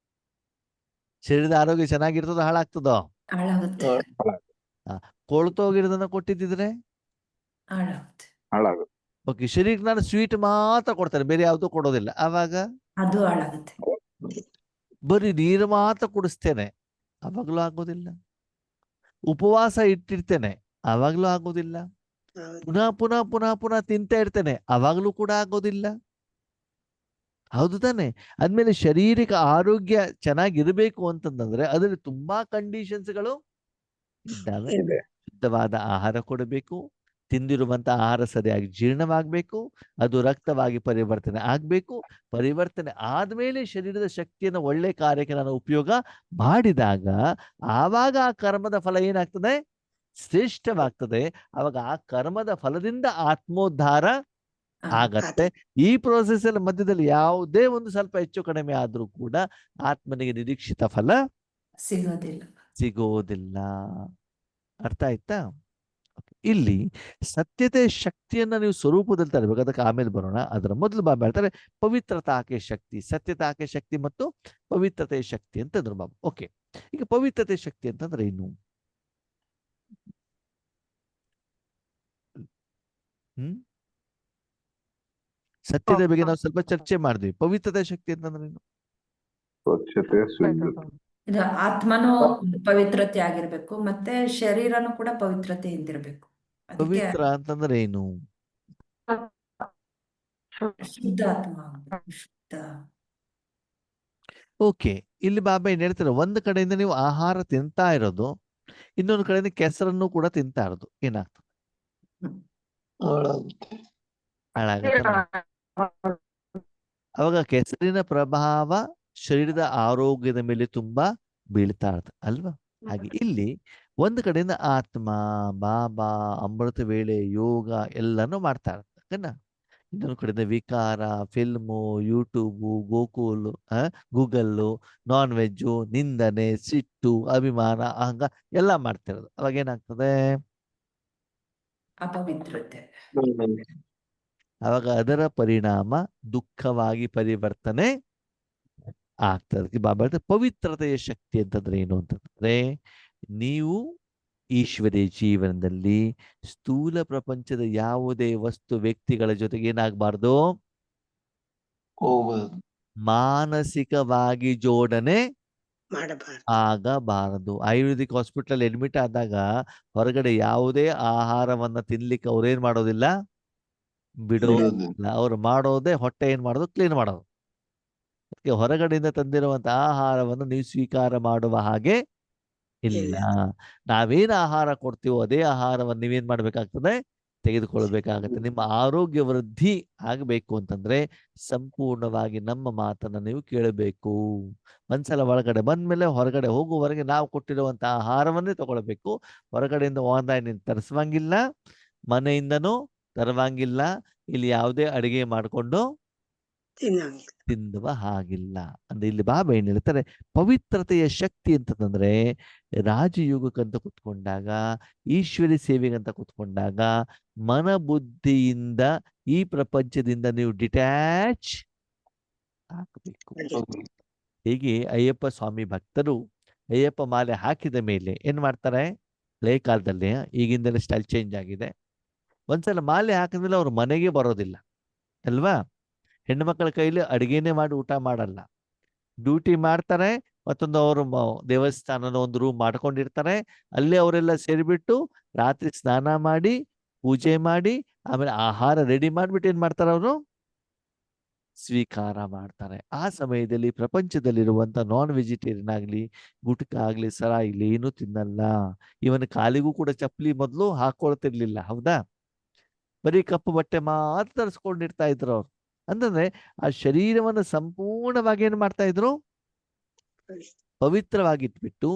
[SPEAKER 1] ಶರೀರದ ಆರೋಗ್ಯ ಚೆನ್ನಾಗಿರ್ತದೋ ಹಾಳಾಗ್ತದೋ?
[SPEAKER 2] ಹಾಳಾಗುತ್ತೆ.
[SPEAKER 1] ಕೊಳ್ತೋಗಿರೋದನ್ನ ಕೊಟ್ಟಿದ್ದಿದ್ರೆ
[SPEAKER 2] ಹಾಳಾಗುತ್ತೆ.
[SPEAKER 3] ಹಾಳಾಗುತ್ತೆ.
[SPEAKER 1] ಓಕೆ, ಶರೀರಕ್ಕೆ ನಾನು ಸ್ವೀಟ್ ಮಾತ್ರ ಕೊಡ್ತೇನೆ, ಬೇರೆ ಯಾವುದು ಕೊಡೋದಿಲ್ಲ, ಆವಾಗ
[SPEAKER 2] ಅದು ಹಾಳಾಗುತ್ತೆ.
[SPEAKER 1] ಬರೀ ನೀರು ಮಾತ್ರ ಕುಡಿಸ್ತೇನೆ, ಅವಾಗ್ಲೂ ಆಗೋದಿಲ್ಲ. ಉಪವಾಸ ಇಟ್ಟಿರ್ತೇನೆ, ಅವಾಗ್ಲೂ ಆಗೋದಿಲ್ಲ. ಪುನಃ ಪುನಃ ಪುನಃ ಪುನಃ ತಿಂತಾ ಇರ್ತೇನೆ, ಅವಾಗ್ಲೂ ಕೂಡ ಆಗೋದಿಲ್ಲ. ಹೌದು ತಾನೆ? ಅದ್ಮೇಲೆ ಶಾರೀರಿಕ ಆರೋಗ್ಯ ಚೆನ್ನಾಗಿರ್ಬೇಕು ಅಂತಂದ್ರೆ ಅದರಲ್ಲಿ ತುಂಬಾ ಕಂಡೀಷನ್ಸ್ಗಳು ಇದ್ದಾವೆ.
[SPEAKER 3] ಇದೆ.
[SPEAKER 1] ಶುದ್ಧವಾದ ಆಹಾರ ಕೊಡಬೇಕು, ತಿಂದಿರುವಂತ ಆಹಾರ ಸರಿಯಾಗಿ ಜೀರ್ಣವಾಗಬೇಕು, ಅದು ರಕ್ತವಾಗಿ ಪರಿವರ್ತನೆ ಆಗ್ಬೇಕು. ಪರಿವರ್ತನೆ ಆದ್ಮೇಲೆ ಶರೀರದ ಶಕ್ತಿಯನ್ನು ಒಳ್ಳೆ ಕಾರ್ಯಕ್ಕೆ ನಾನು ಉಪಯೋಗ ಮಾಡಿದಾಗ ಆವಾಗ ಆ ಕರ್ಮದ ಫಲ ಏನಾಗ್ತದೆ? ಶ್ರೇಷ್ಠವಾಗ್ತದೆ. ಅವಾಗ ಆ ಕರ್ಮದ ಫಲದಿಂದ ಆತ್ಮೋದ್ಧಾರ ಆಗತ್ತೆ. ಈ ಪ್ರೋಸೆಸ್ ಅಲ್ಲಿ ಮಧ್ಯದಲ್ಲಿ ಯಾವುದೇ ಒಂದು ಸ್ವಲ್ಪ ಹೆಚ್ಚು ಕಡಿಮೆ ಆದ್ರೂ ಕೂಡ ಆತ್ಮನಿಗೆ ನಿರೀಕ್ಷಿತ ಫಲ
[SPEAKER 2] ಸಿಗೋದಿಲ್ಲ.
[SPEAKER 1] ಸಿಗೋದಿಲ್ಲ. ಅರ್ಥ ಆಯ್ತಾ? ಇಲ್ಲಿ ಸತ್ಯತೆ ಶಕ್ತಿಯನ್ನ ನೀವು ಸ್ವರೂಪದಲ್ಲಿ ತರಬೇಕು, ಅದಕ್ಕೆ ಆಮೇಲೆ ಬರೋಣ. ಅದರ ಮೊದಲು ಬಾಬಾ ಹೇಳ್ತಾರೆ ಪವಿತ್ರತಾಕೆ ಶಕ್ತಿ, ಸತ್ಯತಾಕೆ ಶಕ್ತಿ ಮತ್ತು ಪವಿತ್ರತೆ ಶಕ್ತಿ ಅಂತಂದ್ರು ಬಾಬಾ. ಓಕೆ, ಈಗ ಪವಿತ್ರತೆ ಶಕ್ತಿ ಅಂತಂದ್ರೆ ಏನು? ಸತ್ಯದ ಬಗ್ಗೆ ನಾವು ಸ್ವಲ್ಪ ಚರ್ಚೆ ಮಾಡಿದ್ವಿ. ಪವಿತ್ರತೆ ಶಕ್ತಿ ಅಂತಂದ್ರೆ ಏನು?
[SPEAKER 3] ಸ್ವಚ್ಛತೆ, ಶುದ್ಧತೆ.
[SPEAKER 2] ಇದು ಆತ್ಮನೂ ಪವಿತ್ರತೆ ಆಗಿರ್ಬೇಕು, ಮತ್ತೆ ಶರೀರನೂ ಕೂಡ ಪವಿತ್ರತೆಯಿಂದಿರ್ಬೇಕು. ಅದಕ್ಕೆ
[SPEAKER 1] ಪವಿತ್ರ ಅಂತಂದ್ರೆ ಏನು?
[SPEAKER 2] ಶುದ್ಧ ಆತ್ಮ ಆಗ್ಬೇಕು, ಶುದ್ಧ.
[SPEAKER 1] ಓಕೆ, ಇಲ್ಲಿ ಬಾಬಾ ಏನ್ ಹೇಳ್ತಾರೆ, ಒಂದು ಕಡೆಯಿಂದ ನೀವು ಆಹಾರ ತಿಂತಾ ಇರೋದು, ಇನ್ನೊಂದು ಕಡೆಯಿಂದ ಕೆಸರನ್ನು ಕೂಡ ತಿಂತಾ ಇರೋದು, ಏನಾಗ್ತದೆ? ಹಾಳಾಗತ್ತೆ. ಅವಾಗ ಕೆಸರಿನ ಪ್ರಭಾವ ಶರೀರದ ಆರೋಗ್ಯದ ಮೇಲೆ ತುಂಬಾ ಬೀಳ್ತಾ ಇರ್ತದೆ ಅಲ್ವಾ? ಹಾಗೆ ಇಲ್ಲಿ ಒಂದು ಕಡೆಯಿಂದ ಆತ್ಮ, ಬಾಬಾ, ಅಮೃತ ವೇಳೆ, ಯೋಗ ಎಲ್ಲಾನು ಮಾಡ್ತಾ ಇರ್ತಾರೆ. ಇನ್ನೊಂದು ಕಡೆಯಿಂದ ವಿಕಾರ, film, YouTube, Gokul, Google, non veg, ನಿಂದನೆ, ಸಿಟ್ಟು, ಅಭಿಮಾನ, ಅಹಂಕಾರ ಎಲ್ಲ ಮಾಡ್ತಿರೋದು. ಅವಾಗ ಏನಾಗ್ತದೆ?
[SPEAKER 2] ಅಪವಿತ್ರತೆ.
[SPEAKER 1] ಅವಾಗ ಅದರ ಪರಿಣಾಮ ದುಃಖವಾಗಿ ಪರಿವರ್ತನೆ ಆಗ್ತದೆ. ಅದಕ್ಕೆ ಬಾಬಾ ಹೇಳ್ತಾರೆ, ಪವಿತ್ರತೆಯ ಶಕ್ತಿ ಅಂತಂದ್ರೆ ಏನು ಅಂತಂದ್ರೆ, ನೀವು ಈಶ್ವರೀಯ ಜೀವನದಲ್ಲಿ ಸ್ಥೂಲ ಪ್ರಪಂಚದ ಯಾವುದೇ ವಸ್ತು ವ್ಯಕ್ತಿಗಳ ಜೊತೆಗೆ ಏನಾಗಬಾರ್ದು, ಮಾನಸಿಕವಾಗಿ ಜೋಡಣೆ
[SPEAKER 5] ಮಾಡಬಾರ್ದು.
[SPEAKER 1] ಆಗಬಾರದು. ಆಯುರ್ವೇದಿಕ್ ಹಾಸ್ಪಿಟಲ್ ಅಡ್ಮಿಟ್ ಆದಾಗ ಹೊರಗಡೆ ಯಾವುದೇ ಆಹಾರವನ್ನ ತಿನ್ಲಿಕ್ಕೆ ಅವ್ರೇನ್ ಮಾಡೋದಿಲ್ಲ, ಬಿಡೋದಿಲ್ಲ. ಅವ್ರು ಮಾಡೋದೇ ಹೊಟ್ಟೆ ಏನ್ ಮಾಡೋದು, ಕ್ಲೀನ್ ಮಾಡೋದು. ಅದಕ್ಕೆ ಹೊರಗಡೆಯಿಂದ ತಂದಿರುವಂತ ಆಹಾರವನ್ನು ನೀವು ಸ್ವೀಕಾರ ಮಾಡುವ ಹಾಗೆ ಇಲ್ಲ. ನಾವೇನು ಆಹಾರ ಕೊಡ್ತೀವೋ ಅದೇ ಆಹಾರವನ್ನು ನೀವೇನ್ ಮಾಡ್ಬೇಕಾಗ್ತದೆ, ತೆಗೆದುಕೊಳ್ಬೇಕಾಗತ್ತೆ. ನಿಮ್ಮ ಆರೋಗ್ಯ ವೃದ್ಧಿ ಆಗಬೇಕು ಅಂತಂದ್ರೆ ಸಂಪೂರ್ಣವಾಗಿ ನಮ್ಮ ಮಾತನ್ನ ನೀವು ಕೇಳಬೇಕು. ಒಂದ್ಸಲ ಒಳಗಡೆ ಬಂದ್ಮೇಲೆ ಹೊರಗಡೆ ಹೋಗುವವರೆಗೆ ನಾವು ಕೊಟ್ಟಿರುವಂತ ಆಹಾರವನ್ನೇ ತಗೊಳ್ಬೇಕು. ಹೊರಗಡೆಯಿಂದ ಆನ್ಲೈನ್ ತರಿಸುವಂಗಿಲ್ಲ, ಮನೆಯಿಂದನೂ ತರುವಂಗಿಲ್ಲ, ಇಲ್ಲಿ ಯಾವುದೇ ಅಡಿಗೆ ಮಾಡಿಕೊಂಡು
[SPEAKER 5] ತಿನ್ನಂಗಿಲ್ಲ.
[SPEAKER 1] ತಿನ್ನುವ ಹಾಗಿಲ್ಲ. ಅಂದ್ರೆ ಇಲ್ಲಿ ಬಾಬಾ ಏನ್ ಹೇಳ್ತಾರೆ, ಪವಿತ್ರತೆಯ ಶಕ್ತಿ ಅಂತಂದ್ರೆ ರಾಜಯೋಗಕ್ಕಂತ ಕುತ್ಕೊಂಡಾಗ, ಈಶ್ವರಿ ಸೇವೆಗಂತ ಕುತ್ಕೊಂಡಾಗ ಮನಬುದ್ಧಿಯಿಂದ ಈ ಪ್ರಪಂಚದಿಂದ ನೀವು ಡಿಟ್ಯಾಚ್ ಆಗಬೇಕು. ಹೀಗೆ ಅಯ್ಯಪ್ಪ ಸ್ವಾಮಿ ಭಕ್ತರು ಅಯ್ಯಪ್ಪ ಮಾಲೆ ಹಾಕಿದ ಮೇಲೆ ಏನ್ ಮಾಡ್ತಾರೆ, ಹಳೆ ಕಾಲದಲ್ಲಿ, ಈಗಿಂದಲೇ ಸ್ಟೈಲ್ ಚೇಂಜ್ ಆಗಿದೆ. ಒಂದ್ಸಲ ಮಾಲೆ ಹಾಕಿದ್ಮೇಲೆ ಅವ್ರು ಮನೆಗೆ ಬರೋದಿಲ್ಲ ಅಲ್ವಾ. ಹೆಣ್ಣು ಮಕ್ಕಳ ಕೈಲಿ ಅಡಿಗೆನೆ ಮಾಡಿ ಊಟ ಮಾಡಲ್ಲ, ಡ್ಯೂಟಿ ಮಾಡ್ತಾರೆ. ಮತ್ತೊಂದು ಅವರು ದೇವಸ್ಥಾನದ ಒಂದು ರೂಮ್ ಮಾಡ್ಕೊಂಡಿರ್ತಾರೆ, ಅಲ್ಲೇ ಅವರೆಲ್ಲ ಸೇರಿಬಿಟ್ಟು ರಾತ್ರಿ ಸ್ನಾನ ಮಾಡಿ ಪೂಜೆ ಮಾಡಿ ಆಮೇಲೆ ಆಹಾರ ರೆಡಿ ಮಾಡ್ಬಿಟ್ಟು ಏನ್ ಮಾಡ್ತಾರೆ, ಅವರು ಸ್ವೀಕಾರ ಮಾಡ್ತಾರೆ. ಆ ಸಮಯದಲ್ಲಿ ಪ್ರಪಂಚದಲ್ಲಿರುವಂತ ನಾನ್ ವೆಜಿಟೇರಿಯನ್ ಆಗ್ಲಿ, ಗುಟ್ಕ ಆಗ್ಲಿ, ಸರ ಆಗ್ಲಿ ಏನು ತಿನ್ನಲ್ಲ. ಇವನ್ ಕಾಲಿಗೂ ಕೂಡ ಚಪ್ಪಲಿ ಮೊದಲು ಹಾಕೊಳ್ತಿರ್ಲಿಲ್ಲ, ಹೌದಾ. ಬರೀ ಕಪ್ಪು ಬಟ್ಟೆ ಮಾತ್ರ ಧರಿಸ್ಕೊಂಡಿರ್ತಾ ಇದ್ರು ಅವ್ರು. ಅಂತಂದ್ರೆ ಆ ಶರೀರವನ್ನು ಸಂಪೂರ್ಣವಾಗಿ ಏನ್ ಮಾಡ್ತಾ ಇದ್ರು, ಪವಿತ್ರವಾಗಿಟ್ಬಿಟ್ಟು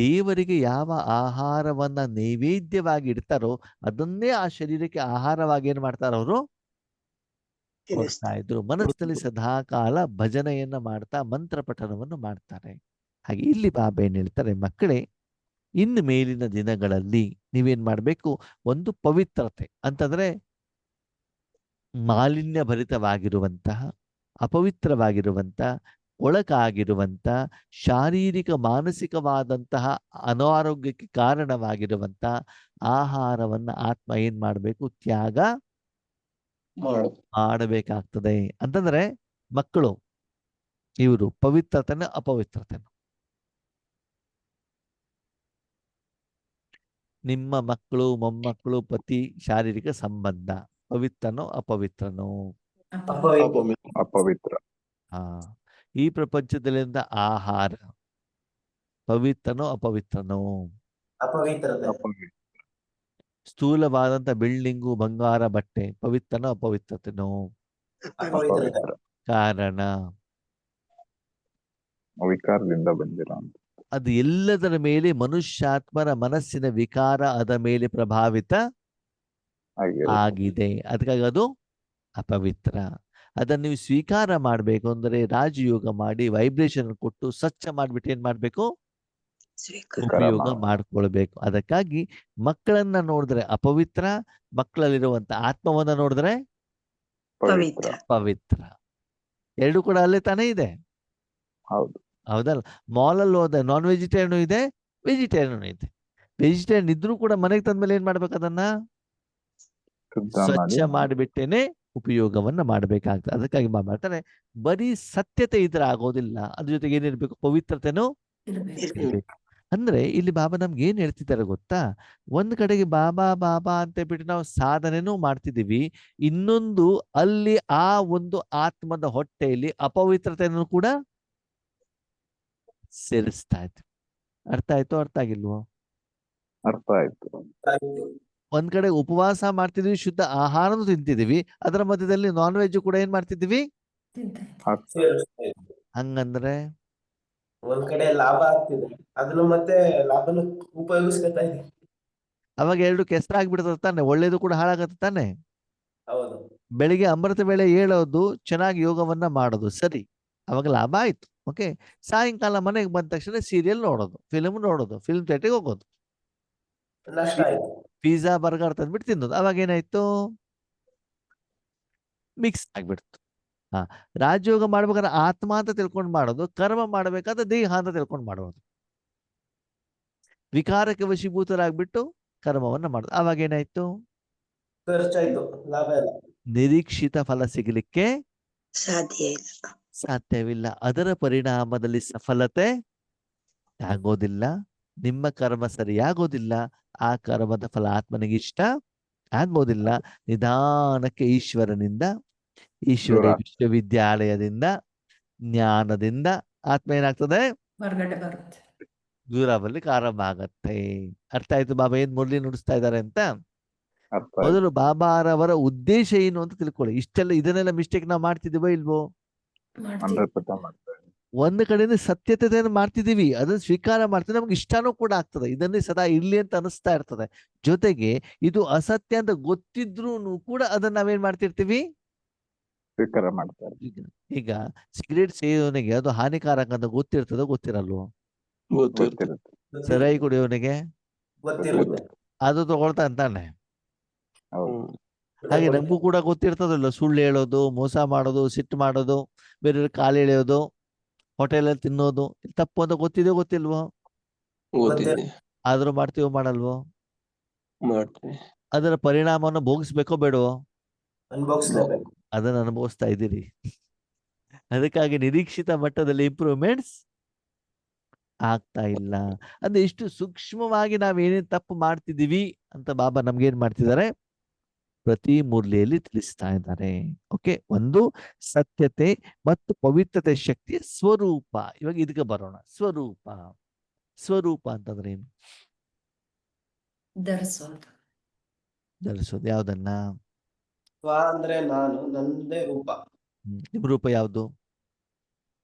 [SPEAKER 1] ದೇವರಿಗೆ ಯಾವ ಆಹಾರವನ್ನ ನೈವೇದ್ಯವಾಗಿ ಇಡ್ತಾರೋ ಅದನ್ನೇ ಆ ಶರೀರಕ್ಕೆ ಆಹಾರವಾಗಿ ಏನ್ ಮಾಡ್ತಾರ ಅವರು, ಕೊಡ್ತಾ ಇದ್ರು. ಮನಸ್ಸಿನಲ್ಲಿ ಸದಾ ಕಾಲ ಭಜನೆಯನ್ನ ಮಾಡ್ತಾ ಮಂತ್ರ ಪಠಣವನ್ನು ಮಾಡ್ತಾರೆ. ಹಾಗೆ ಇಲ್ಲಿ ಬಾಬಾ ಏನ್ ಹೇಳ್ತಾರೆ, ಮಕ್ಕಳೇ ಇನ್ನು ಮೇಲಿನ ದಿನಗಳಲ್ಲಿ ನೀವೇನ್ ಮಾಡ್ಬೇಕು, ಒಂದು ಪವಿತ್ರತೆ ಅಂತಂದ್ರೆ ಮಾಲಿನ್ಯ ಭರಿತವಾಗಿರುವಂತಹ, ಅಪವಿತ್ರವಾಗಿರುವಂತಹ, ಒಳಕಾಗಿರುವಂತ, ಶಾರೀರಿಕ ಮಾನಸಿಕವಾದಂತಹ ಅನಾರೋಗ್ಯಕ್ಕೆ ಕಾರಣವಾಗಿರುವಂತ ಆಹಾರವನ್ನ ಆತ್ಮ ಏನ್ ಮಾಡ್ಬೇಕು, ತ್ಯಾಗ ಮಾಡಬೇಕಾಗ್ತದೆ. ಅಂತಂದ್ರೆ ಮಕ್ಕಳು ಇವರು ಪವಿತ್ರತೆನ ಅಪವಿತ್ರತೆನ, ನಿಮ್ಮ ಮಕ್ಕಳು ಮೊಮ್ಮಕ್ಕಳು ಪತಿ ಶಾರೀರಿಕ ಸಂಬಂಧ ಪವಿತ್ರನೋ ಅಪವಿತ್ರನೋ,
[SPEAKER 3] ಅಪವಿತ್ರ.
[SPEAKER 1] ಈ ಪ್ರಪಂಚದಲ್ಲಿಂದ ಆಹಾರ ಪವಿತ್ರನೋ ಅಪವಿತ್ರನೋ,
[SPEAKER 4] ಅಪವಿತ್ರತೆ.
[SPEAKER 1] ಸ್ಥೂಲವಾದಂತ ಬಿಲ್ಡಿಂಗು, ಬಂಗಾರ, ಬಟ್ಟೆ ಪವಿತ್ರನೋ ಅಪವಿತ್ರತೆನೋ.
[SPEAKER 4] ಅಪವಿತ್ರತೆ.
[SPEAKER 1] ಕಾರಣ
[SPEAKER 3] ವಿಕಾರದಿಂದ ಬಂದಿರೋ ಅಂತ.
[SPEAKER 1] ಅದು ಎಲ್ಲದರ ಮೇಲೆ ಮನುಷ್ಯಾತ್ಮರ ಮನಸ್ಸಿನ ವಿಕಾರ ಅದ ಮೇಲೆ ಪ್ರಭಾವಿತ ಆಗಿದೆ. ಅದಕ್ಕಾಗಿ ಅದು ಅಪವಿತ್ರ. ಅದನ್ನು ನೀವು ಸ್ವೀಕಾರ ಮಾಡಬೇಕು ಅಂದ್ರೆ ರಾಜಯೋಗ ಮಾಡಿ ವೈಬ್ರೇಷನ್ ಕೊಟ್ಟು ಸ್ವಚ್ಛ ಮಾಡ್ಬಿಟ್ಟು ಏನ್ ಮಾಡ್ಬೇಕು, ಉಪಯೋಗ ಮಾಡ್ಕೊಳ್ಬೇಕು. ಅದಕ್ಕಾಗಿ ಮಕ್ಕಳನ್ನ ನೋಡಿದ್ರೆ ಅಪವಿತ್ರ, ಮಕ್ಕಳಲ್ಲಿರುವಂತ ಆತ್ಮವನ್ನ ನೋಡಿದ್ರೆ
[SPEAKER 5] ಪವಿತ್ರ.
[SPEAKER 1] ಪವಿತ್ರ. ಎರಡು ಕೂಡ ಅಲ್ಲೇ ತಾನೇ ಇದೆ,
[SPEAKER 3] ಹೌದು.
[SPEAKER 1] ಹೌದಲ್ಲ. ಮಾಲಲ್ಲಿ ಹೋದ ನಾನ್ ವೆಜಿಟೇರಿಯನ್ ಇದೆ, ವೆಜಿಟೇರಿಯನ್ ಇದೆ. ವೆಜಿಟೇರಿಯನ್ ಇದ್ರೂ ಕೂಡ ಮನೆಗೆ ತಂದ್ಮೇಲೆ ಏನ್ ಮಾಡ್ಬೇಕು, ಅದನ್ನ ಸ್ವಚ್ಛ ಮಾಡಿಬಿಟ್ಟೇನೆ ಉಪಯೋಗವನ್ನ ಮಾಡ್ಬೇಕಾಗ್ತದೆ. ಅದಕ್ಕಾಗಿ ಮಾಡ್ತಾರೆ, ಬರೀ ಸತ್ಯತೆ ಇದ್ರೆ ಆಗೋದಿಲ್ಲ, ಅದ್ರ ಜೊತೆಗೆ ಏನಿರ್ಬೇಕು, ಪವಿತ್ರತೆನೂ ಇರ್ಬೇಕು. ಅಂದ್ರೆ ಇಲ್ಲಿ ಬಾಬಾ ನಮ್ಗೆ ಏನ್ ಹೇಳ್ತಿದ್ದಾರೆ ಗೊತ್ತಾ, ಒಂದ್ ಕಡೆಗೆ ಬಾಬಾ ಬಾಬಾ ಅಂತ ಬಿಟ್ಟು ನಾವು ಸಾಧನೆನೂ ಮಾಡ್ತಿದೀವಿ, ಇನ್ನೊಂದು ಅಲ್ಲಿ ಆ ಒಂದು ಆತ್ಮದ ಹೊಟ್ಟೆಯಲ್ಲಿ ಅಪವಿತ್ರತೆಯನ್ನು ಕೂಡ ಸೇರಿಸ್ತಾ ಇದ್ವಿ. ಅರ್ಥ ಆಯ್ತು, ಅರ್ಥ ಆಗಿಲ್ವೋ?
[SPEAKER 3] ಅರ್ಥ ಆಯ್ತು.
[SPEAKER 1] ಒಂದ್ ಕಡೆ ಉಪವಾಸ ಮಾಡ್ತಿದ್ವಿ, ಶುದ್ಧ ಆಹಾರನೂ ತಿಂತಿದೀವಿ, ಅದರ ಮಧ್ಯದಲ್ಲಿ ನಾನ್ ವೆಜ್ ಕೂಡ ಏನ್ ಮಾಡ್ತಿದ್ವಿ. ಹಂಗಂದ್ರೆ
[SPEAKER 4] ಒಂದ್ ಕಡೆ ಲಾಭ ಆಗ್ತಿದೆ, ಅದನ್ನು ಮತ್ತೆ ಲಾಭನ ಉಪಯೋಗಿಸ್ಕೊತಾ ಇದೆ.
[SPEAKER 1] ಅವಾಗ ಎರಡು ಕೆಸರಾಗ್ಬಿಡ್ತದೆ ತಾನೆ, ಒಳ್ಳೇದು ಕೂಡ ಹಾಳಾಗತ್ತೆ ತಾನೆ.
[SPEAKER 4] ಹೌದು.
[SPEAKER 1] ಬೆಳಿಗ್ಗೆ ಅಮೃತ ವೇಳೆ ಹೇಳೋದು, ಚೆನ್ನಾಗಿ ಯೋಗವನ್ನ ಮಾಡೋದು ಸರಿ, ಅವಾಗ ಲಾಭ ಆಯ್ತು. ಓಕೆ, ಸಾಯಂಕಾಲ ಮನೆಗೆ ಬಂದ ತಕ್ಷಣ ಸೀರಿಯಲ್ ನೋಡೋದು, ಫಿಲ್ಮ್ ನೋಡೋದು, ಫಿಲ್ಮ್ ಥಿಯೇಟರ್ಗೆ ಹೋಗೋದು,
[SPEAKER 4] ನಷ್ಟ ಆಯ್ತು.
[SPEAKER 1] ಪಿಜ್ಜಾ ಬರ್ಗರ್ ತಂದ್ಬಿಟ್ಟು ತಿನ್ನೋದು. ಅವಾಗ ಏನಾಯ್ತು? ಮಿಕ್ಸ್ ಆಗ್ಬಿಡ್ತು. ಹಾ, ರಾಜಯೋಗ ಮಾಡ್ಬೇಕಾದ್ರೆ ಆತ್ಮ ಅಂತ ತಿಳ್ಕೊಂಡು ಮಾಡೋದು, ಕರ್ಮ ಮಾಡಬೇಕಾದ್ರೆ ದೇಹ ಅಂತ ತಿಳ್ಕೊಂಡು ಮಾಡೋದು. ವಿಕಾರಕ್ಕೆ ವಶೀಭೂತರಾಗ್ಬಿಟ್ಟು ಕರ್ಮವನ್ನ ಮಾಡೋದು. ಅವಾಗ ಏನಾಯ್ತು?
[SPEAKER 4] ಖರ್ಚಾಯ್ತು, ಲಾಭ ಇಲ್ಲ.
[SPEAKER 1] ನಿರೀಕ್ಷಿತ ಫಲ ಸಿಗಲಿಕ್ಕೆ
[SPEAKER 5] ಸಾಧ್ಯ ಇಲ್ಲ.
[SPEAKER 1] ಸಾಧ್ಯವಿಲ್ಲ. ಅದರ ಪರಿಣಾಮದಲ್ಲಿ ಸಫಲತೆ ಆಗೋದಿಲ್ಲ. ನಿಮ್ಮ ಕರ್ಮ ಸರಿಯಾಗೋದಿಲ್ಲ. ಆ ಕರ್ಮದ ಫಲ ಆತ್ಮನಿಗೆ ಇಷ್ಟ ಆಗ್ಬೋದಿಲ್ಲ. ನಿಧಾನಕ್ಕೆ ಈಶ್ವರನಿಂದ, ಈಶ್ವರ ವಿಶ್ವವಿದ್ಯಾಲಯದಿಂದ, ಜ್ಞಾನದಿಂದ ಆತ್ಮ ಏನಾಗ್ತದೆ?
[SPEAKER 2] ಹೊರಗಡೆ ಬರುತ್ತೆ.
[SPEAKER 1] ದೂರ ಬರ್ಲಿಕ್ಕೆ ಆರಂಭ ಆಗತ್ತೆ. ಅರ್ಥ ಆಯ್ತು ಬಾಬಾ ಏನ್ ಮುರಳಿ ನುಡಿಸ್ತಾ ಇದ್ದಾರೆ ಅಂತ?
[SPEAKER 3] ಅರ್ಥ ಆಯ್ತು.
[SPEAKER 1] ಮೊದಲು ಬಾಬಾರವರ ಉದ್ದೇಶ ಏನು ಅಂತ ತಿಳ್ಕೊಳ್ಳಿ. ಇಷ್ಟೆಲ್ಲ ಇದನ್ನೆಲ್ಲ ಮಿಸ್ಟೇಕ್ ನಾವು ಮಾಡ್ತಿದ್ದೀವೋ ಇಲ್ವೋ?
[SPEAKER 2] ಮಾಡ್ತೀವಿ.
[SPEAKER 3] 100% ಮಾಡ್ತಾರೆ.
[SPEAKER 1] ಒಂದು ಕಡೆಯಿಂದ ಸತ್ಯತೆಯನ್ನು ಮಾಡ್ತಿದೀವಿ, ಅದನ್ನು ಸ್ವೀಕಾರ ಮಾಡ್ತೀವಿ, ನಮ್ಗೆ ಇಷ್ಟನೂ ಕೂಡ ಆಗ್ತದೆ, ಇದನ್ನೇ ಸದಾ ಇರ್ಲಿ ಅಂತ ಅನಿಸ್ತಾ ಇರ್ತದೆ. ಜೊತೆಗೆ ಇದು ಅಸತ್ಯ ಅಂತ ಗೊತ್ತಿದ್ರೂ ಕೂಡ ಅದನ್ನ ನಾವೇನ್ ಮಾಡ್ತಿರ್ತೀವಿ?
[SPEAKER 3] ಸ್ವೀಕಾರ ಮಾಡ್ತಾರೆ.
[SPEAKER 1] ಈಗ ಸಿಗರೇಟ್ ಸೇವನೆಗೆ ಅದು ಹಾನಿಕಾರಕ ಅಂತ ಗೊತ್ತಿರ್ತದೋ ಗೊತ್ತಿರಲ್ವೋ?
[SPEAKER 3] ಗೊತ್ತಿರುತ್ತೆ.
[SPEAKER 1] ಸರಾಯಿ ಕುಡಿಯೋನಿಗೆ
[SPEAKER 4] ಗೊತ್ತಿರುತ್ತೆ.
[SPEAKER 1] ಅದು ತಗೊಳ್ತಾ ಅಂತಾನೆ.
[SPEAKER 3] ಹೌದು.
[SPEAKER 1] ಹಾಗೆ ನಮಗೂ ಕೂಡ ಗೊತ್ತಿರ್ತದಲ್ಲ, ಸುಳ್ಳು ಹೇಳೋದು, ಮೋಸ ಮಾಡೋದು, ಸಿಟ್ಟು ಮಾಡೋದು, ಬೇರೆಯವ್ರ ಕಾಲು ಎಳೆಯೋದು, ಹೋಟೆಲಲ್ಲಿ ತಿನ್ನೋದು ತಪ್ಪು ಅಂತ ಗೊತ್ತಿದೆಯೋ ಗೊತ್ತಿಲ್ವೋ? ಆದ್ರೂ ಮಾಡ್ತೀವೋ ಮಾಡಲ್ವೋ? ಅದರ ಪರಿಣಾಮವನ್ನು ಭೋಗಿಸ್ಬೇಕೋ ಬೇಡವೋ?
[SPEAKER 4] ಅನುಭವಿಸ್ಲೇಬೇಕು.
[SPEAKER 1] ಅದನ್ನು ಅನುಭವಿಸ್ತಾ ಇದ್ದೀರಿ. ಅದಕ್ಕಾಗಿ ನಿರೀಕ್ಷಿತ ಮಟ್ಟದಲ್ಲಿ ಇಂಪ್ರೂವ್ಮೆಂಟ್ಸ್ ಆಗ್ತಾ ಇಲ್ಲ. ಅಂದ್ರೆ ಇಷ್ಟು ಸೂಕ್ಷ್ಮವಾಗಿ ನಾವೇನೇನು ತಪ್ಪು ಮಾಡ್ತಿದೀವಿ ಅಂತ ಬಾಬಾ ನಮ್ಗೇನ್ ಮಾಡ್ತಿದ್ದಾರೆ? ಪ್ರತಿ ಮುರ್ಲಿಯಲ್ಲಿ ತಿಳಿಸ್ತಾ ಇದ್ದಾರೆ. ಓಕೆ, ಒಂದು ಸತ್ಯತೆ ಮತ್ತು ಪವಿತ್ರತೆ ಶಕ್ತಿಯ ಸ್ವರೂಪ. ಇವಾಗ ಇದಕ್ಕೆ ಬರೋಣ. ಸ್ವರೂಪ, ಸ್ವರೂಪ ಅಂತಂದ್ರೆ ಏನು?
[SPEAKER 2] ಧರಿಸೋದು.
[SPEAKER 1] ಧರಿಸೋದು ಯಾವ್ದನ್ನ?
[SPEAKER 4] ಸ್ವ ಅಂದ್ರೆ ನಾನು, ನಂದೇ ರೂಪ.
[SPEAKER 1] ನಿಮ್ ರೂಪ ಯಾವುದು?